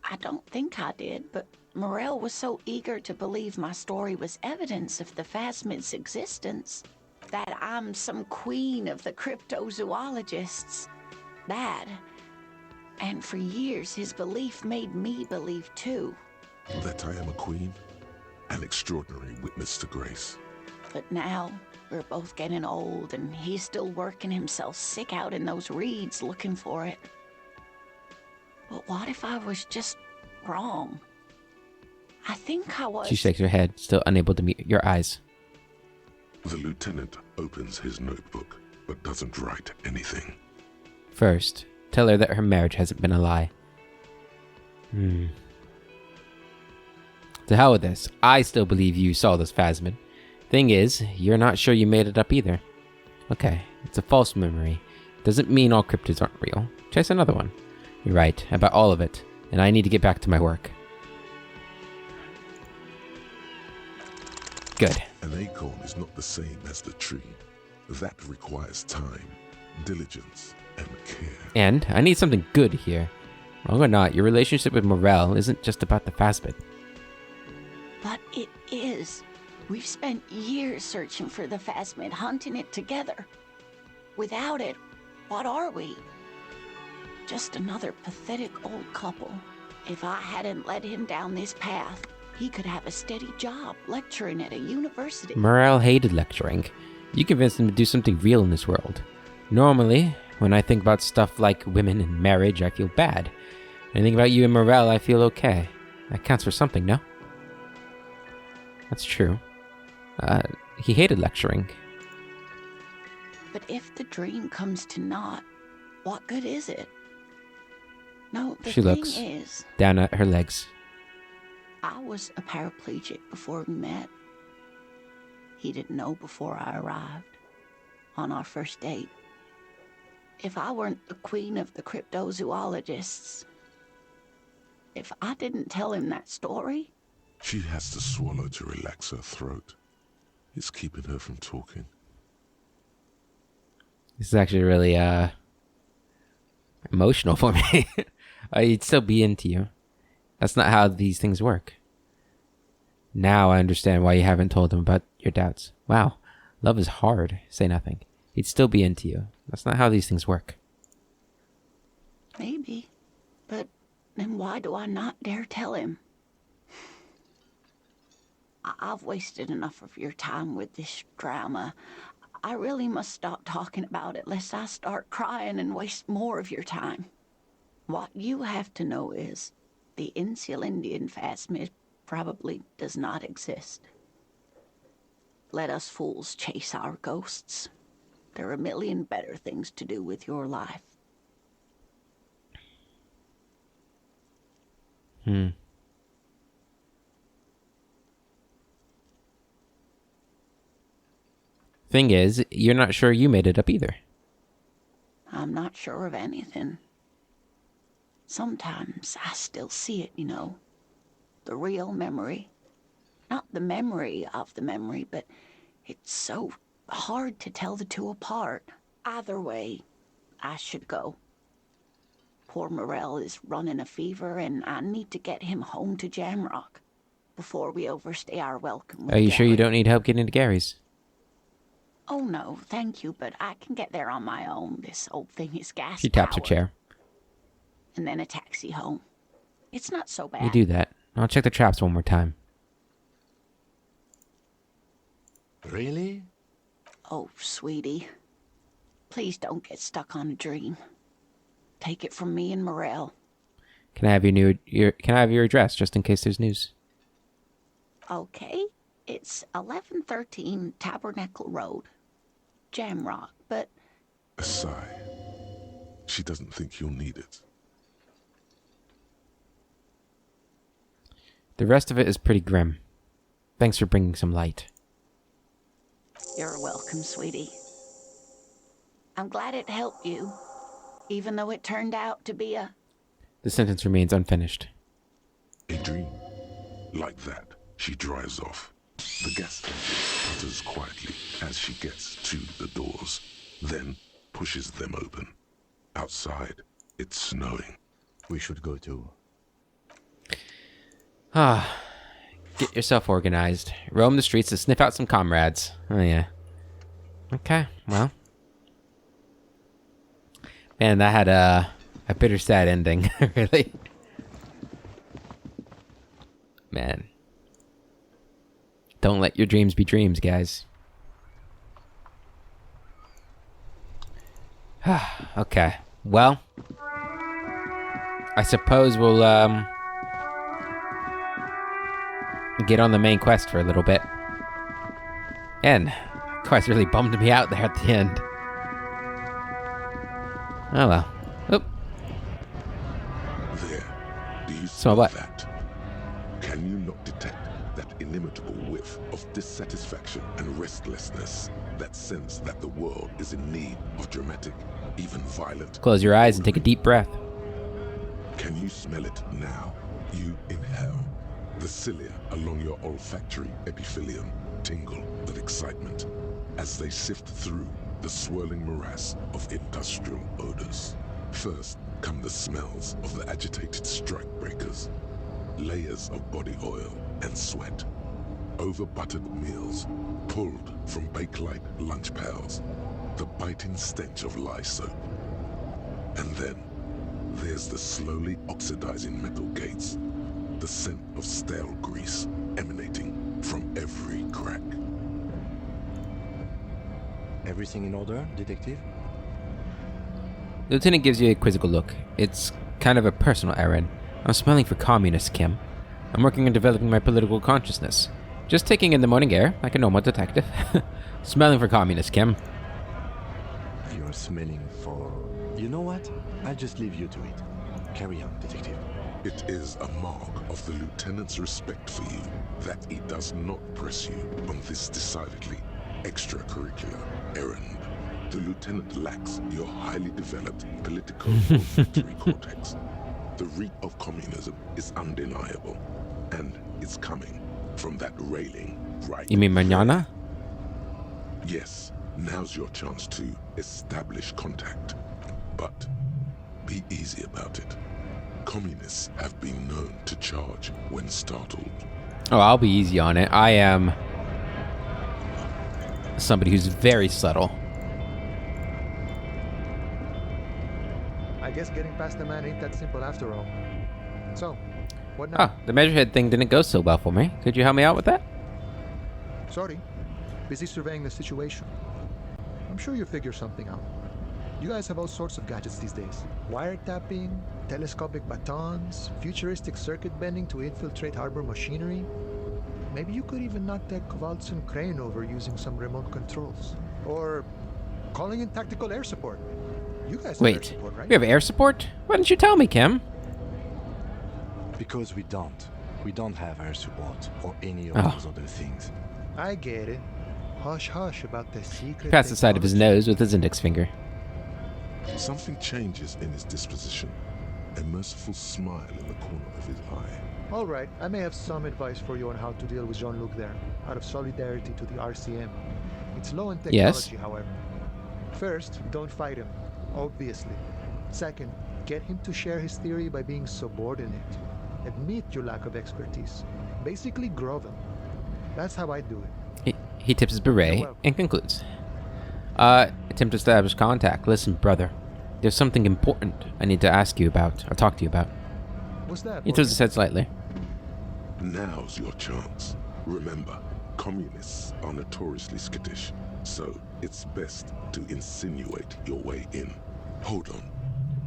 Speaker 3: I don't think I did, but Morel was so eager to believe my story was evidence of the phasmid's existence, that I'm some queen of the cryptozoologists. That, and for years his belief made me believe too.
Speaker 4: That I am a queen? An extraordinary witness to grace.
Speaker 3: But now, we're both getting old, and he's still working himself sick out in those reeds looking for it. But what if I was just wrong? I think I was...
Speaker 1: She shakes her head, still unable to meet your eyes.
Speaker 4: The lieutenant opens his notebook, but doesn't write anything.
Speaker 1: First, tell her that her marriage hasn't been a lie. To hell with this. I still believe you saw this phasmid. Thing is, you're not sure you made it up either. Okay, it's a false memory. Doesn't mean all cryptids aren't real. Chase another one. You're right, about all of it, and I need to get back to my work. Good.
Speaker 4: An acorn is not the same as the tree. That requires time, diligence, and care.
Speaker 1: And I need something good here. Wrong or not, your relationship with Morel isn't just about the phasmid.
Speaker 3: But it is. We've spent years searching for the phasmid, hunting it together. Without it, what are we? Just another pathetic old couple. If I hadn't led him down this path, he could have a steady job lecturing at a university.
Speaker 1: Morel hated lecturing. You convinced him to do something real in this world. Normally, when I think about stuff like women and marriage, I feel bad. When I think about you and Morel, I feel okay. That counts for something, no? That's true. He hated lecturing.
Speaker 3: But if the dream comes to naught, what good is it? No, the
Speaker 1: She
Speaker 3: thing
Speaker 1: looks
Speaker 3: is,
Speaker 1: down at her legs.
Speaker 3: I was a paraplegic before we met. He didn't know before I arrived. On our first date. If I weren't the queen of the cryptozoologists, if I didn't tell him that story...
Speaker 4: She has to swallow to relax her throat. It's keeping her from talking.
Speaker 1: This is actually really, emotional for me. I'd still be into you. That's not how these things work. Now I understand why you haven't told him about your doubts. Wow, love is hard. Say nothing. He'd still be into you. That's not how these things work.
Speaker 3: Maybe. But then why do I not dare tell him? I've wasted enough of your time with this drama. I really must stop talking about it lest I start crying and waste more of your time. What you have to know is the Insulindian phasmid probably does not exist. Let us fools chase our ghosts. There are a million better things to do with your life.
Speaker 1: Thing is, you're not sure you made it up either.
Speaker 3: I'm not sure of anything. Sometimes I still see it, you know. The real memory. Not the memory of the memory, but it's so hard to tell the two apart. Either way, I should go. Poor Morel is running a fever, and I need to get him home to Jamrock before we overstay our welcome.
Speaker 1: Are you sure you don't need help getting to Gary's?
Speaker 3: Oh no, thank you, but I can get there on my own. This old thing is gas
Speaker 1: She taps her
Speaker 3: powered.
Speaker 1: chair.
Speaker 3: And then a taxi home. It's not so bad.
Speaker 1: You do that. I'll check the traps one more time.
Speaker 5: Really?
Speaker 3: Oh, sweetie. Please don't get stuck on a dream. Take it from me and Morel.
Speaker 1: Can I have your address just in case there's news?
Speaker 3: Okay. It's 1113 Tabernacle Road. Jamrock, but...
Speaker 4: A sigh. She doesn't think you'll need it.
Speaker 1: The rest of it is pretty grim. Thanks for bringing some light.
Speaker 3: You're welcome, sweetie. I'm glad it helped you, even though it turned out to be a...
Speaker 1: The sentence remains unfinished.
Speaker 4: A dream. Like that, she drives off. The gas engine putters quietly as she gets to the doors, then pushes them open. Outside, it's snowing.
Speaker 5: We should go too.
Speaker 1: Get yourself organized. Roam the streets to sniff out some comrades. Oh, yeah. Okay, well. Man, that had a bitter, sad ending, really. Man. Don't let your dreams be dreams, guys. Okay, well. I suppose we'll, get on the main quest for a little bit. And quest really bummed me out there at the end. Oh well. Oop.
Speaker 4: There. Do you
Speaker 1: Smell
Speaker 4: smell
Speaker 1: what?
Speaker 4: that? Can you not detect that inimitable whiff of dissatisfaction and restlessness, that sense that the world is in need of dramatic, even violent...
Speaker 1: Close your eyes and take a deep breath.
Speaker 4: Can you smell it now? You inhale. The cilia along your olfactory epithelium tingle with excitement as they sift through the swirling morass of industrial odors. First come the smells of the agitated strikebreakers, layers of body oil and sweat, over-buttered meals pulled from bake-like lunch pails, the biting stench of lye soap. And then there's the slowly oxidizing metal gates, the scent of stale grease emanating from every crack.
Speaker 5: Everything in order, Detective?
Speaker 1: The lieutenant gives you a quizzical look. It's kind of a personal errand. I'm smelling for communists, Kim. I'm working on developing my political consciousness. Just taking in the morning air, like a normal detective. Smelling for communists, Kim.
Speaker 5: You're smelling for... You know what? I'll just leave you to it. Carry on, Detective.
Speaker 4: It is a mark of the lieutenant's respect for you that he does not press you on this decidedly extracurricular errand. The lieutenant lacks your highly developed political olfactory cortex. The reek of communism is undeniable, and it's coming from that railing right
Speaker 1: You mean mañana?
Speaker 4: Yes, now's your chance to establish contact. But be easy about it. Communists have been known to charge when startled.
Speaker 1: Oh, I'll be easy on it. I am somebody who's very subtle.
Speaker 9: I guess getting past the man ain't that simple after all. So, what now?
Speaker 1: Oh, the measurehead thing didn't go so well for me. Could you help me out with that?
Speaker 9: Sorry. Busy surveying the situation. I'm sure you'll figure something out. You guys have all sorts of gadgets these days. Wiretapping, telescopic batons, futuristic circuit bending to infiltrate harbor machinery. Maybe you could even knock that Kowalson crane over using some remote controls. Or calling in tactical air support. You guys have air
Speaker 1: Wait,
Speaker 9: support, right?
Speaker 1: we have air support? Why didn't you tell me, Kim?
Speaker 5: Because we don't. We don't have air support or any of
Speaker 1: Oh.
Speaker 5: those other things.
Speaker 9: I get it. Hush hush about the secret.
Speaker 1: Past the side of his
Speaker 9: technology.
Speaker 1: nose with his index finger.
Speaker 4: Something changes in his disposition. A merciful smile in the corner of his eye.
Speaker 9: All right, I may have some advice for you on how to deal with Jean-Luc there, out of solidarity to the RCM. It's low in technology,
Speaker 1: Yes.
Speaker 9: however. First, don't fight him, obviously. Second, get him to share his theory by being subordinate. Admit your lack of expertise. Basically, grow them. That's how I do it.
Speaker 1: He tips his beret
Speaker 9: welcome.
Speaker 1: and concludes. Attempt to establish contact. Listen, brother. There's something important I need to ask you about, or talk to you about.
Speaker 9: What's that?
Speaker 1: He tilts his head slightly.
Speaker 4: Now's your chance. Remember, communists are notoriously skittish, so it's best to insinuate your way in. Hold on.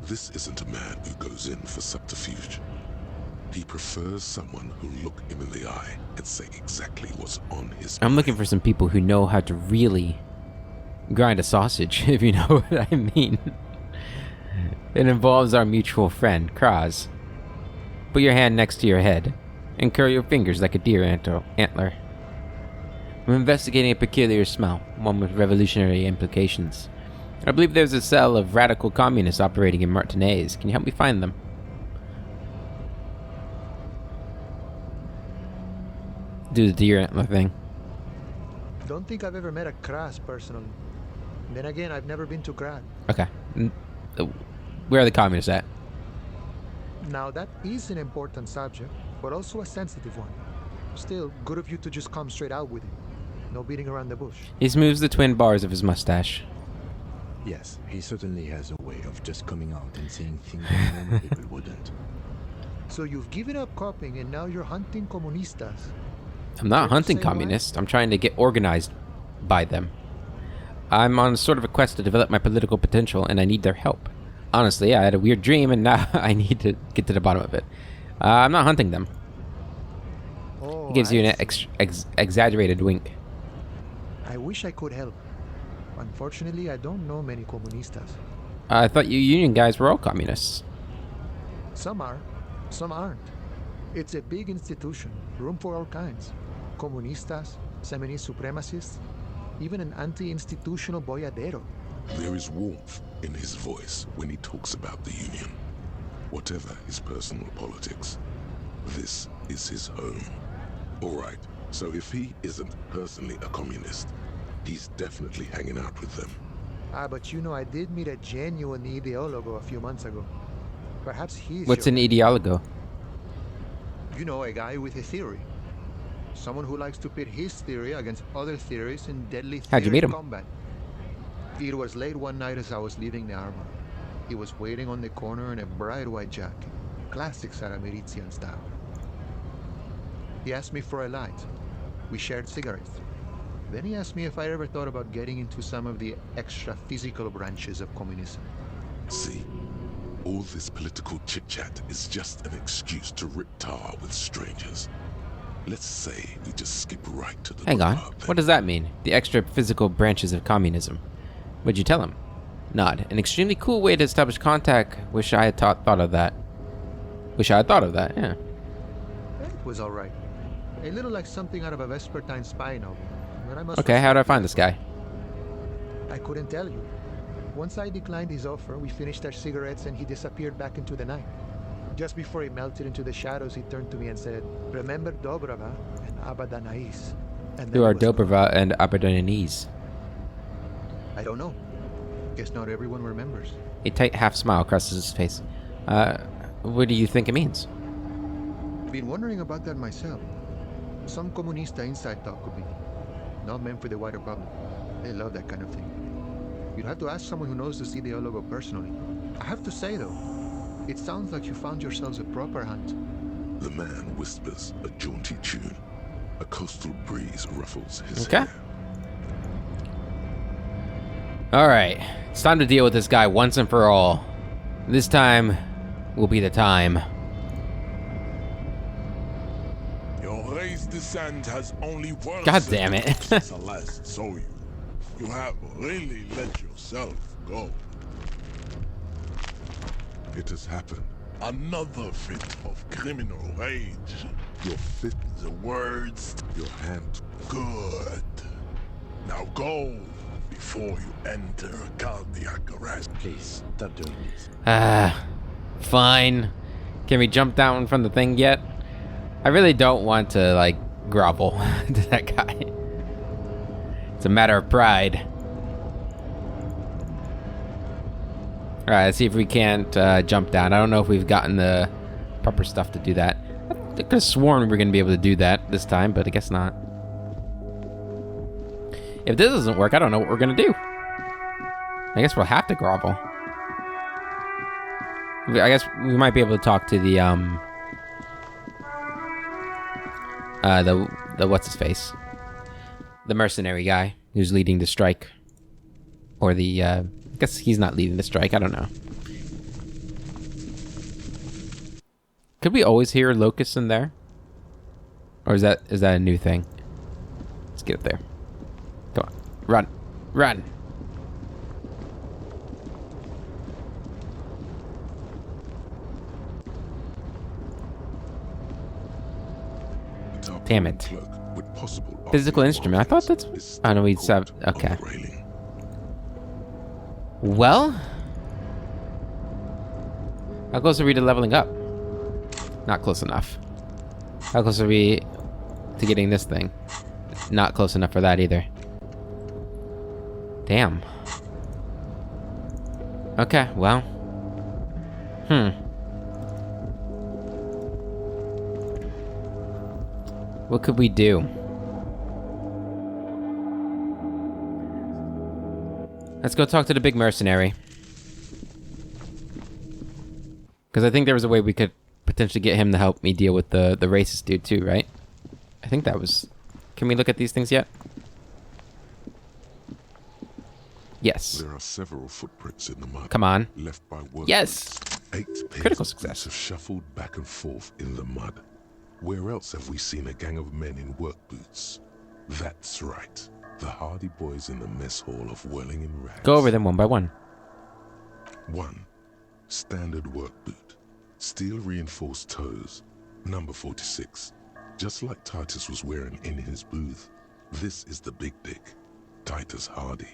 Speaker 4: This isn't a man who goes in for subterfuge. He prefers someone who'll look him in the eye and say exactly what's on his
Speaker 1: I'm
Speaker 4: mind.
Speaker 1: looking for some people who know how to really grind a sausage, if you know what I mean. It involves our mutual friend, Kraz. Put your hand next to your head and curl your fingers like a deer antler. I'm investigating a peculiar smell, one with revolutionary implications. I believe there's a cell of radical communists operating in Martinez. Can you help me find them? Do the deer antler thing.
Speaker 9: Don't think I've ever met a Kras personally. Then again, I've never been to Grad.
Speaker 1: Okay. Where are the communists at?
Speaker 9: Now, that is an important subject, but also a sensitive one. Still, good of you to just come straight out with it. No beating around the bush.
Speaker 1: He smooths the twin bars of his mustache.
Speaker 5: Yes, he certainly has a way of just coming out and saying things that normal people wouldn't.
Speaker 9: So you've given up copying and now you're hunting comunistas.
Speaker 1: I'm not
Speaker 9: Care to
Speaker 1: hunting
Speaker 9: say why?
Speaker 1: communists. I'm trying to get organized by them. I'm on sort of a quest to develop my political potential, and I need their help. Honestly, I had a weird dream, and now I need to get to the bottom of it. I'm not hunting them.
Speaker 9: Oh,
Speaker 1: He gives you
Speaker 9: I
Speaker 1: an
Speaker 9: see.
Speaker 1: exaggerated wink.
Speaker 9: I wish I could help. Unfortunately, I don't know many comunistas.
Speaker 1: I thought you union guys were all communists.
Speaker 9: Some are, some aren't. It's a big institution, room for all kinds. Comunistas, feminist supremacists, even an anti-institutional boyadero.
Speaker 4: There is warmth in his voice when he talks about the Union. Whatever his personal politics, this is his home. Alright, so if he isn't personally a communist, he's definitely hanging out with them.
Speaker 9: Ah, but you know, I did meet a genuine ideologo a few months ago. Perhaps he's
Speaker 1: What's
Speaker 9: your
Speaker 1: an ideologo?
Speaker 9: You know, a guy with a theory. Someone who likes to pit his theory against other theories in deadly
Speaker 1: How'd you meet him?
Speaker 9: combat. It was late one night as I was leaving the armor. He was waiting on the corner in a bright white jacket. Classic Saramirizian style. He asked me for a light. We shared cigarettes. Then he asked me if I ever thought about getting into some of the extra physical branches of communism.
Speaker 4: See, all this political chit-chat is just an excuse to rip tar with strangers. Let's say we just skip right to the
Speaker 1: Hang
Speaker 4: good
Speaker 1: on.
Speaker 4: part then.
Speaker 1: What does that mean? The extra physical branches of communism. What'd you tell him? Nod. An extremely cool way to establish contact. Wish I had thought of that. Wish I had thought of that, yeah.
Speaker 9: It was alright. A little like something out of a Vespertine spy novel. But I must
Speaker 1: Okay, how do I
Speaker 9: respect
Speaker 1: find
Speaker 9: you.
Speaker 1: this guy?
Speaker 9: I couldn't tell you. Once I declined his offer, we finished our cigarettes and he disappeared back into the night. Just before he melted into the shadows, he turned to me and said, "Remember Dobrava and Abadanais." And
Speaker 1: Who
Speaker 9: then
Speaker 1: are
Speaker 9: he was gone.
Speaker 1: Dobrava and Aberdanese?
Speaker 9: I don't know. Guess not everyone remembers.
Speaker 1: A tight half smile crosses his face. What do you think it means?
Speaker 9: Been wondering about that myself. Some comunista inside talk could be. Not meant for the wider public. They love that kind of thing. You'd have to ask someone who knows the ideologo personally. I have to say though, it sounds like you found yourselves a proper hunt.
Speaker 4: The man whispers a jaunty tune. A coastal breeze ruffles his
Speaker 1: Okay.
Speaker 4: hair.
Speaker 1: Alright, it's time to deal with this guy once and for all. This time will be the time.
Speaker 4: Your race descent has only worsened
Speaker 1: God damn it.
Speaker 4: since I last saw you. You have really let yourself go. It has happened. Another fit of criminal rage. Your fit, the words, your hand. Good. Now go before you enter cardiac arrest.
Speaker 5: Please, stop doing this.
Speaker 1: Fine. Can we jump down from the thing yet? I really don't want to, like, grovel to that guy. It's a matter of pride. Alright, let's see if we can't jump down. I don't know if we've gotten the proper stuff to do that. I could have sworn we were going to be able to do that this time, but I guess not. If this doesn't work, I don't know what we're going to do. I guess we'll have to grovel. I guess we might be able to talk to the what's his face? The mercenary guy who's leading the strike. Or the, I guess he's not leading the strike, I don't know. Could we always hear locusts in there? Or is that a new thing? Let's get up there. Come on. Run. Run. Damn it. Physical instrument. I thought that's... Oh, no, we have... Okay. Well... How close are we to leveling up? Not close enough. How close are we to getting this thing? Not close enough for that either. Damn. Okay, well. What could we do? Let's go talk to the big mercenary. Because I think there was a way we could potentially get him to help me deal with the racist dude too, right? I think that was... Can we look at these things yet? Yes.
Speaker 4: There are several footprints in the mud.
Speaker 1: Come on.
Speaker 4: Left by workers.
Speaker 1: Yes!
Speaker 4: 8
Speaker 1: Critical
Speaker 4: pairs
Speaker 1: success.
Speaker 4: have shuffled back and forth in the mud. Where else have we seen a gang of men in work boots? That's right. The hardy boys in the mess hall of Whirling in Rags.
Speaker 1: Go over them one by one.
Speaker 4: 1. Standard work boot. Steel reinforced toes. Number 46. Just like Titus was wearing in his booth. This is the big dick. Titus Hardy.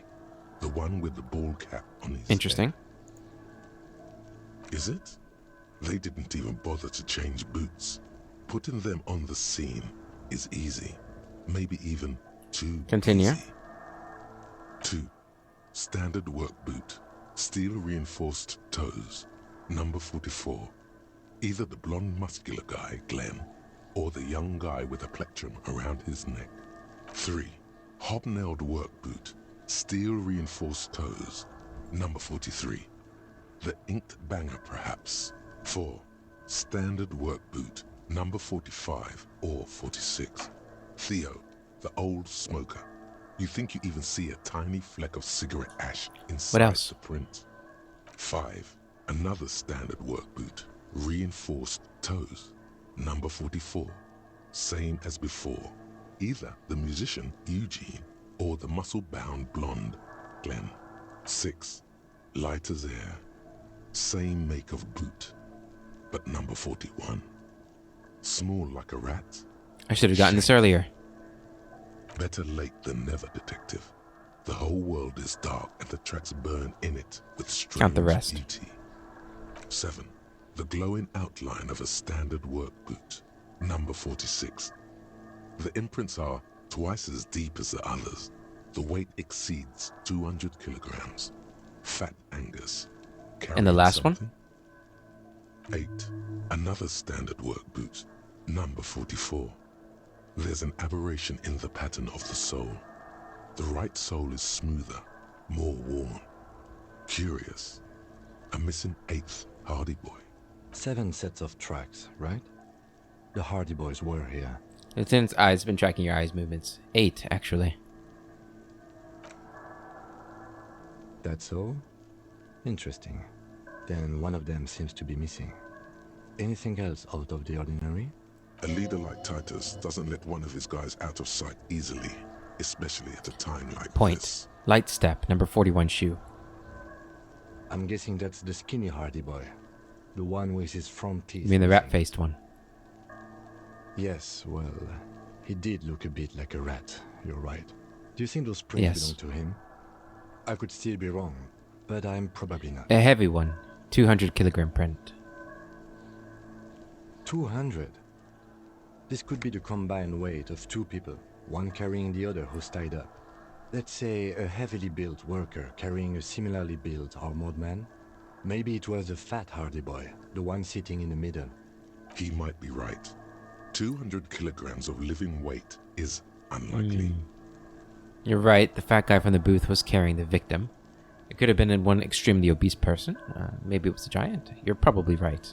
Speaker 4: The one with the ball cap on his
Speaker 1: Interesting.
Speaker 4: head. Is it? They didn't even bother to change boots. Putting them on the scene is easy. Maybe even too
Speaker 1: Continue.
Speaker 4: easy. 2. Standard work boot. Steel reinforced toes. Number 44. Either the blonde muscular guy, Glenn, or the young guy with a plectrum around his neck. 3. Hobnailed work boot. Steel reinforced toes. Number 43. The inked banger, perhaps. 4. Standard work boot. Number 45 or 46. Theo, the old smoker. You think you even see a tiny fleck of cigarette ash inside
Speaker 1: else?
Speaker 4: the print. 5. Another standard work boot. Reinforced toes. Number 44. Same as before. Either the musician, Eugene, or the muscle-bound blonde, Glenn. 6. Light as air. Same make of boot. But number 41. Small like a rat.
Speaker 1: I should have gotten this earlier.
Speaker 4: Better late than never, detective. The whole world is dark and the tracks burn in it with strange
Speaker 1: Count the rest.
Speaker 4: beauty. 7. The glowing outline of a standard work boot. Number 46. The imprints are twice as deep as the others. The weight exceeds 200 kilograms. Fat Angus.
Speaker 1: And the last one?
Speaker 4: 8. Another standard work boot. Number 44. There's an aberration in the pattern of the sole. The right sole is smoother, more worn. Curious. A missing 8th Hardy Boy.
Speaker 5: 7 sets of tracks, right? The Hardy Boys were here.
Speaker 1: Lieutenant's eyes been tracking your eyes movements. 8, actually.
Speaker 5: That's all? Interesting. Then one of them seems to be missing. Anything else out of the ordinary?
Speaker 4: A leader like Titus doesn't let one of his guys out of sight easily, especially at a time like
Speaker 1: Point.
Speaker 4: this.
Speaker 1: Light step, number 41 shoe.
Speaker 5: I'm guessing that's the skinny hardy boy. The one with his front teeth.
Speaker 1: You mean the
Speaker 5: missing.
Speaker 1: rat-faced one?
Speaker 5: Yes, well, he did look a bit like a rat. You're right. Do you think those prints
Speaker 1: Yes.
Speaker 5: belong to him? I could still be wrong, but I'm probably not.
Speaker 1: A heavy one. 200 kilogram print.
Speaker 5: 200? This could be the combined weight of two people, one carrying the other who's tied up. Let's say a heavily built worker carrying a similarly built armored man. Maybe it was a fat hardy boy, the one sitting in the middle.
Speaker 4: He might be right. 200 kilograms of living weight is unlikely.
Speaker 1: You're right, the fat guy from the booth was carrying the victim. It could have been one extremely obese person. Maybe it was a giant. You're probably right.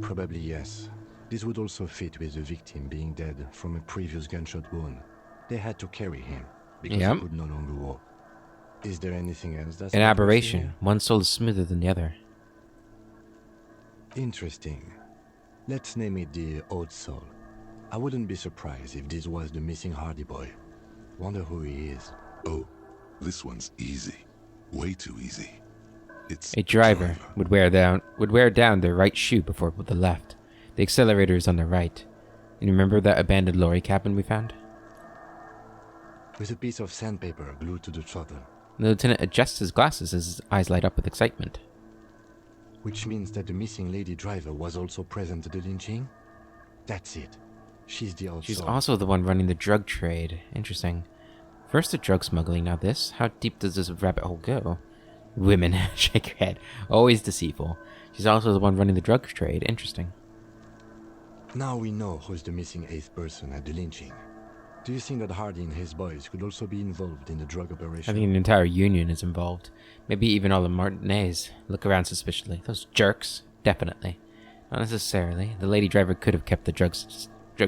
Speaker 5: Probably yes. This would also fit with the victim being dead from a previous gunshot wound. They had to carry him, because
Speaker 1: Yep.
Speaker 5: he could no longer walk. Is there anything else that's
Speaker 1: An
Speaker 5: not
Speaker 1: aberration.
Speaker 5: here?
Speaker 1: One soul is smoother than the other.
Speaker 5: Interesting. Let's name it the Odd Soul. I wouldn't be surprised if this was the missing hardy boy. Wonder who he is.
Speaker 4: Oh, this one's easy. Way too easy. It's
Speaker 1: A driver would wear down their right shoe before with the left. The accelerator is on the right. And you remember that abandoned lorry cabin we found?
Speaker 5: With a piece of sandpaper glued to the throttle.
Speaker 1: The lieutenant adjusts his glasses as his eyes light up with excitement.
Speaker 5: Which means that the missing lady driver was also present at the lynching? That's it. She's the Odd
Speaker 1: She's
Speaker 5: Soul.
Speaker 1: also the one running the drug trade. Interesting. First the drug smuggling, now this. How deep does this rabbit hole go? Women, shake your head. Always deceitful. She's also the one running the drug trade. Interesting.
Speaker 5: Now we know who's the missing eighth person at the lynching. Do you think that Hardy and his boys could also be involved in the drug operation?
Speaker 1: I think an entire union is involved. Maybe even all the Martinez. Look around suspiciously. Those jerks? Definitely. Not necessarily. The lady driver could have kept the drug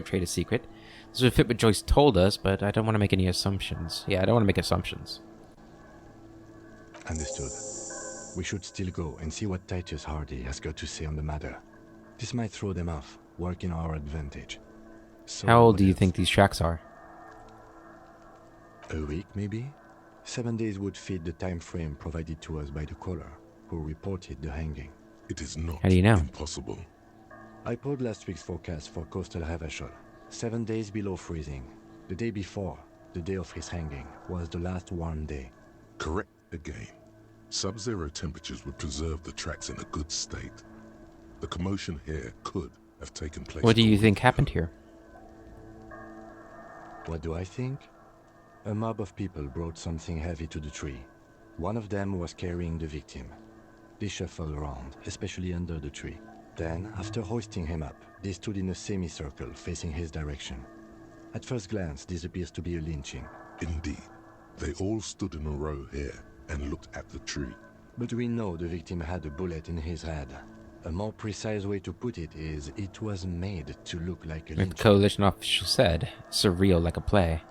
Speaker 1: trade a secret. This would fit what Joyce told us, but I don't want to make any assumptions. Yeah, I don't want to make assumptions.
Speaker 5: Understood. We should still go and see what Titus Hardy has got to say on the matter. This might throw them off, work in our advantage. So
Speaker 1: How old
Speaker 5: what
Speaker 1: do you
Speaker 5: else?
Speaker 1: think these tracks are?
Speaker 5: A week, maybe? 7 days would fit the time frame provided to us by the caller, who reported the hanging.
Speaker 4: It is not
Speaker 1: How do you know?
Speaker 4: impossible.
Speaker 5: I pulled last week's forecast for coastal Havashol. 7 days below freezing. The day before, the day of his hanging, was the last warm day.
Speaker 4: Correct again. Sub-zero temperatures would preserve the tracks in a good state. The commotion here could have taken place.
Speaker 1: What do you
Speaker 4: a
Speaker 1: think
Speaker 4: week
Speaker 1: happened
Speaker 4: ago.
Speaker 1: here?
Speaker 5: What do I think? A mob of people brought something heavy to the tree. One of them was carrying the victim. They shuffled around, especially under the tree. Then, after hoisting him up, they stood in a semicircle facing his direction. At first glance, this appears to be a lynching.
Speaker 4: Indeed. They all stood in a row here and looked at the tree.
Speaker 5: But we know the victim had a bullet in his head. A more precise way to put it is, it was made to look like a
Speaker 1: Like the
Speaker 5: lynching.
Speaker 1: coalition official said, surreal like a play.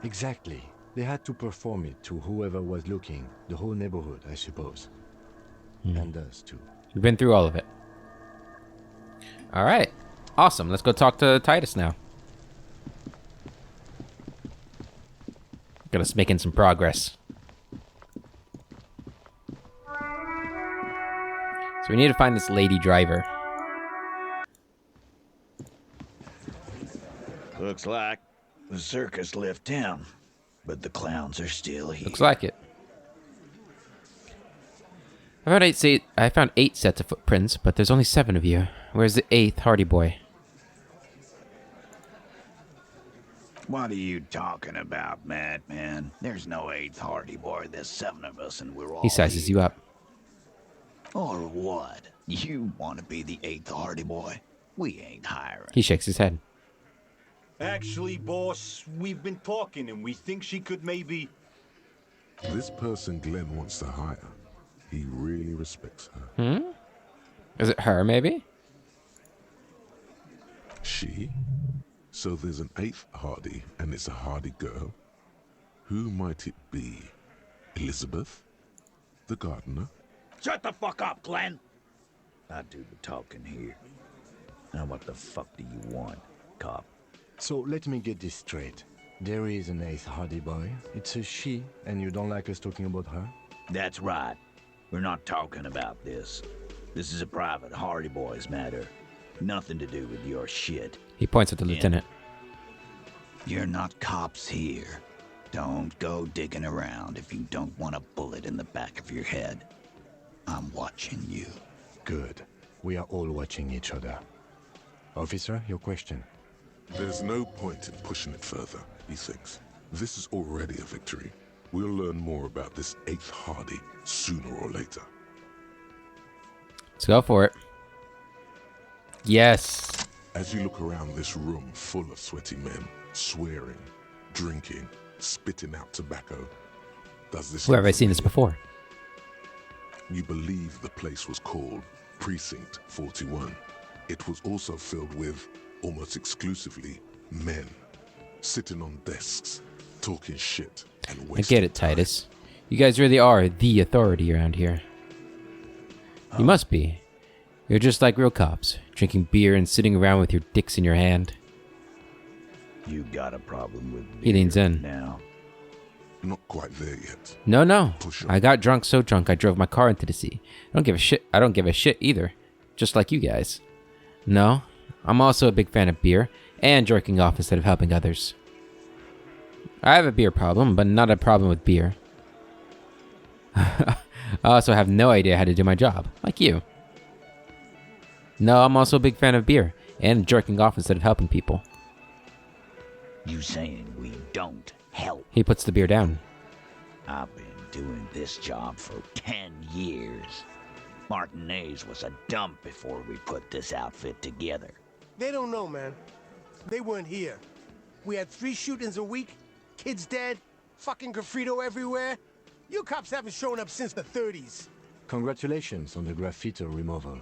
Speaker 5: Exactly. They had to perform it to whoever was looking, the whole neighborhood, I suppose. And us, too.
Speaker 1: We've been through all of it. Alright. Awesome. Let's go talk to Titus now. Got us making some progress. So we need to find this lady driver.
Speaker 10: Looks like the circus left town, but the clowns are still here.
Speaker 1: Looks like it. I found 8 sets of footprints, but there's only 7 of you. Where's the 8th Hardy boy?
Speaker 10: What are you talking about, madman? There's no 8th Hardy boy. There's 7 of us, and we're all
Speaker 1: He sizes
Speaker 10: here.
Speaker 1: you up.
Speaker 10: Or what? You want to be the 8th Hardy boy? We ain't hiring.
Speaker 1: He shakes his head.
Speaker 11: Actually, boss, we've been talking and we think she could maybe...
Speaker 4: This person Glenn wants to hire. He really respects her.
Speaker 1: Is it her, maybe?
Speaker 4: She? So there's an 8th Hardy, and it's a Hardy girl? Who might it be? Elizabeth? The gardener?
Speaker 10: Shut the fuck up, Glenn! I do the talking here. Now what the fuck do you want, cop?
Speaker 5: So let me get this straight. There is an 8th Hardy boy. It's a she, and you don't like us talking about her?
Speaker 10: That's right. We're not talking about this. This is a private Hardy Boys matter. Nothing to do with your shit.
Speaker 1: He points at the lieutenant.
Speaker 10: You're not cops here. Don't go digging around if you don't want a bullet in the back of your head. I'm watching you.
Speaker 5: Good. We are all watching each other. Officer, your question.
Speaker 4: There's no point in pushing it further, he thinks. This is already a victory. We'll learn more about this 8th Hardy sooner or later.
Speaker 1: Let's go for it. Yes.
Speaker 4: As you look around this room full of sweaty men, swearing, drinking, spitting out tobacco, does this...
Speaker 1: Where have I seen this before?
Speaker 4: You believe the place was called Precinct 41. It was also filled with, almost exclusively, men. Sitting on desks, talking shit, and wasting
Speaker 1: I get it, Titus. You guys really are the authority around here. You must be. You're just like real cops, drinking beer and sitting around with your dicks in your hand.
Speaker 10: You got a problem with beer
Speaker 1: He leans in.
Speaker 10: now?
Speaker 4: Not quite there yet.
Speaker 1: No.
Speaker 4: Push
Speaker 1: I got drunk, so drunk I drove my car into the sea. I don't give a shit. I don't give a shit either. Just like you guys. No, I'm also a big fan of beer and jerking off instead of helping others. I have a beer problem, but not a problem with beer. I also have no idea how to do my job, like you. No, I'm also a big fan of beer and jerking off instead of helping people.
Speaker 10: You saying we don't help?
Speaker 1: He puts the beer down.
Speaker 10: I've been doing this job for 10 years. Martinez was a dump before we put this outfit together.
Speaker 11: They don't know, man. They weren't here. We had 3 shootings a week, kids dead, fucking graffito everywhere. You cops haven't shown up since the 30s.
Speaker 5: Congratulations on the graffiti removal.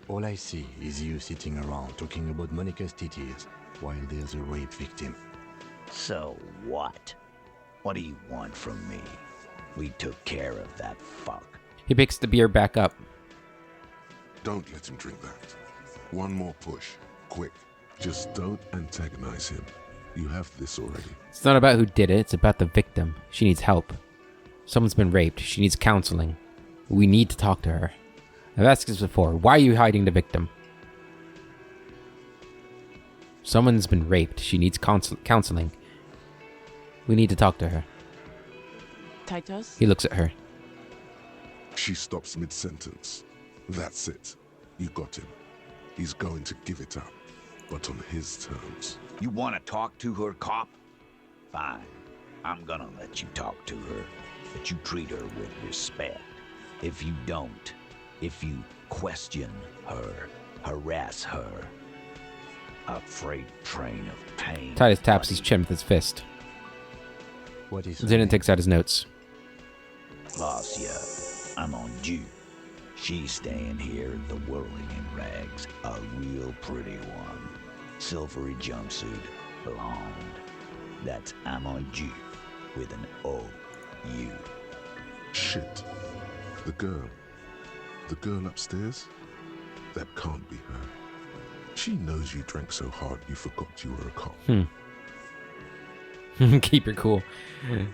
Speaker 5: All I see is you sitting around talking about Monica's titties while there's a rape victim.
Speaker 10: So what? What do you want from me? We took care of that fuck.
Speaker 1: He picks the beer back up.
Speaker 4: Don't let him drink that. One more push. Quick. Just don't antagonize him. You have this already.
Speaker 1: It's not about who did it, it's about the victim. She needs help. Someone's been raped. She needs counseling. We need to talk to her. I've asked this before. Why are you hiding the victim? Someone's been raped. She needs counseling. We need to talk to her.
Speaker 7: Titus?
Speaker 1: He looks at her.
Speaker 4: She stops mid-sentence. That's it. You got him. He's going to give it up, but on his terms.
Speaker 10: You want to talk to her, cop? Fine. I'm gonna let you talk to her, but you treat her with respect. If you don't, if you question her, harass her, a freight train of pain.
Speaker 1: Titus taps his chin with his fist.
Speaker 5: What is
Speaker 1: Lieutenant takes out his notes.
Speaker 2: Glacia,
Speaker 10: I'm on due. She's staying here at the Whirling in Rags, a real pretty one. Silvery jumpsuit, blonde. That's I'm on due with an O-U.
Speaker 4: Shit. The girl upstairs? That can't be her. She knows you drank so hard you forgot you were a cop.
Speaker 1: Keep her cool.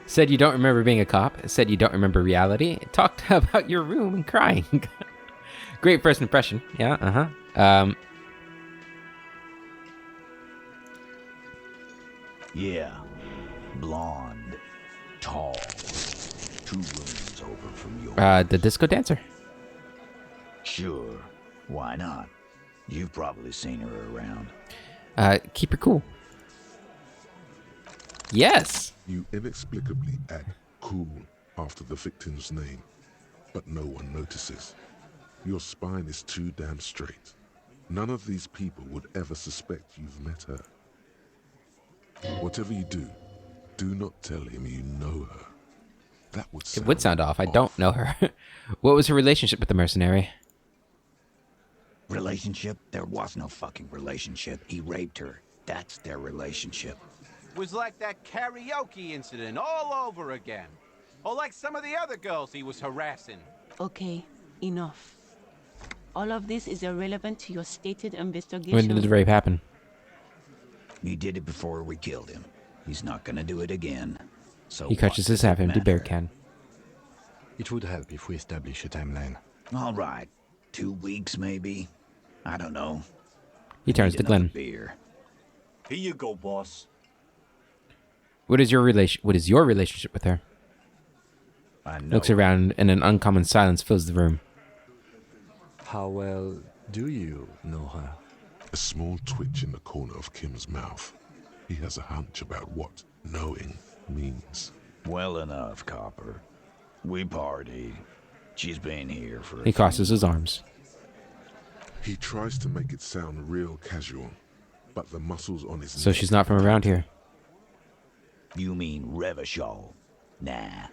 Speaker 1: Said you don't remember being a cop. Said you don't remember reality. Talked about your room and crying. Great first impression. Yeah,
Speaker 10: Yeah, blonde, tall, 2 rooms over from yours.
Speaker 1: the disco dancer.
Speaker 10: Sure, why not? You've probably seen her around.
Speaker 1: Keep her cool. Yes.
Speaker 4: You inexplicably add cool after the victim's name, but no one notices. Your spine is too damn straight. None of these people would ever suspect you've met her. Whatever you do, do not tell him you know her. That would sound
Speaker 1: It would sound off. I don't know her. What was her relationship with the mercenary?
Speaker 10: Relationship? There was no fucking relationship. He raped her. That's their relationship.
Speaker 12: Was like that karaoke incident all over again. Or like some of the other girls he was harassing.
Speaker 13: Okay, enough. All of this is irrelevant to your stated investigation.
Speaker 1: When did the rape happen?
Speaker 10: He did it before we killed him. He's not gonna do it again. So
Speaker 1: He catches his half-empty beer can.
Speaker 5: It would help if we establish a timeline.
Speaker 10: All right. 2 weeks, maybe? I don't know.
Speaker 1: He turns to Glenn.
Speaker 10: Beer.
Speaker 14: Here you go, boss.
Speaker 1: What is your relationship with her?
Speaker 10: I know.
Speaker 1: Looks around, and an uncommon silence fills the room.
Speaker 5: How well do you know her?
Speaker 4: A small twitch in the corner of Kim's mouth. He has a hunch about what knowing means.
Speaker 10: Well enough, Copper. We partied. She's been here for
Speaker 1: He crosses his arms.
Speaker 4: He tries to make it sound real casual, but the muscles on his
Speaker 1: So
Speaker 4: neck
Speaker 1: she's not from around here.
Speaker 10: You mean Revachol? Nah.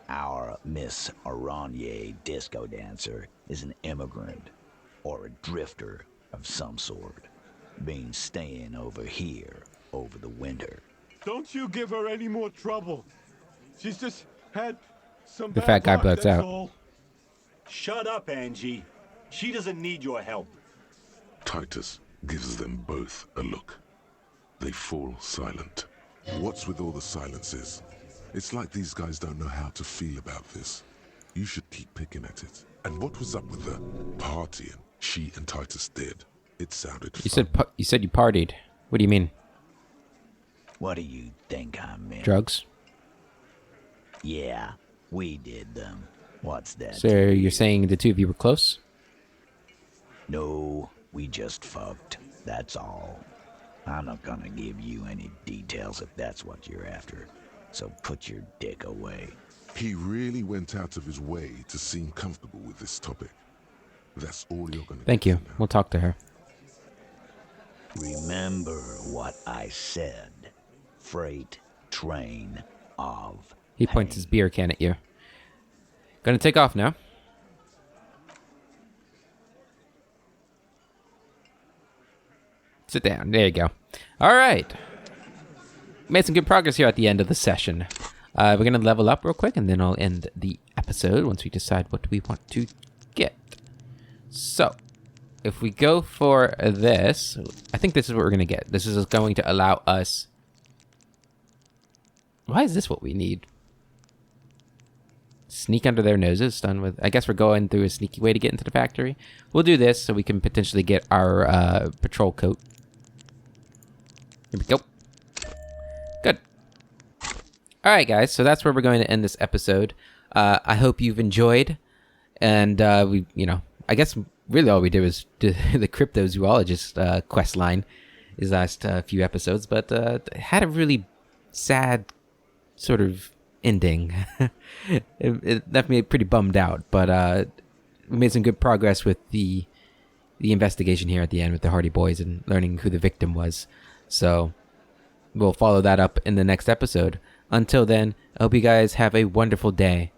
Speaker 10: Our Miss Aranye disco dancer is an immigrant or a drifter of some sort. Been staying over here over the winter.
Speaker 14: Don't you give her any more trouble. She's just had some
Speaker 1: The
Speaker 14: bad
Speaker 1: fat guy
Speaker 14: luck,
Speaker 1: blurts
Speaker 14: that's
Speaker 1: out.
Speaker 14: all. Shut up, Angie. She doesn't need your help.
Speaker 4: Titus gives them both a look. They fall silent. What's with all the silences? It's like these guys don't know how to feel about this. You should keep picking at it. And what was up with the partying she and Titus did? It sounded fun.
Speaker 1: You said you partied. What do you mean?
Speaker 10: What do you think I meant?
Speaker 1: Drugs?
Speaker 10: Yeah, we did them. What's that?
Speaker 1: So you're saying the two of you were close?
Speaker 10: No, we just fucked. That's all. I'm not gonna give you any details if that's what you're after. So put your dick away.
Speaker 4: He really went out of his way to seem comfortable with this topic. That's all you're gonna
Speaker 1: Thank
Speaker 4: get
Speaker 1: you.
Speaker 4: for now.
Speaker 1: We'll talk to her.
Speaker 10: Remember what I said. Freight train of
Speaker 1: He points his beer can at you. Gonna take off now. Sit down. There you go. All right. Made some good progress here at the end of the session. We're going to level up real quick, and then I'll end the episode once we decide what we want to get. So, if we go for this, I think this is what we're going to get. This is going to allow us... Why is this what we need? Sneak under their noses, stun with... I guess we're going through a sneaky way to get into the factory. We'll do this so we can potentially get our patrol coat. Here we go. Good. All right, guys. So that's where we're going to end this episode. I hope you've enjoyed. And I guess really all we did was do the cryptozoologist quest line these last few episodes. But it had a really sad sort of ending. it left me pretty bummed out. But we made some good progress with the investigation here at the end with the Hardy Boys and learning who the victim was. So we'll follow that up in the next episode. Until then, I hope you guys have a wonderful day,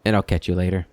Speaker 1: and I'll catch you later.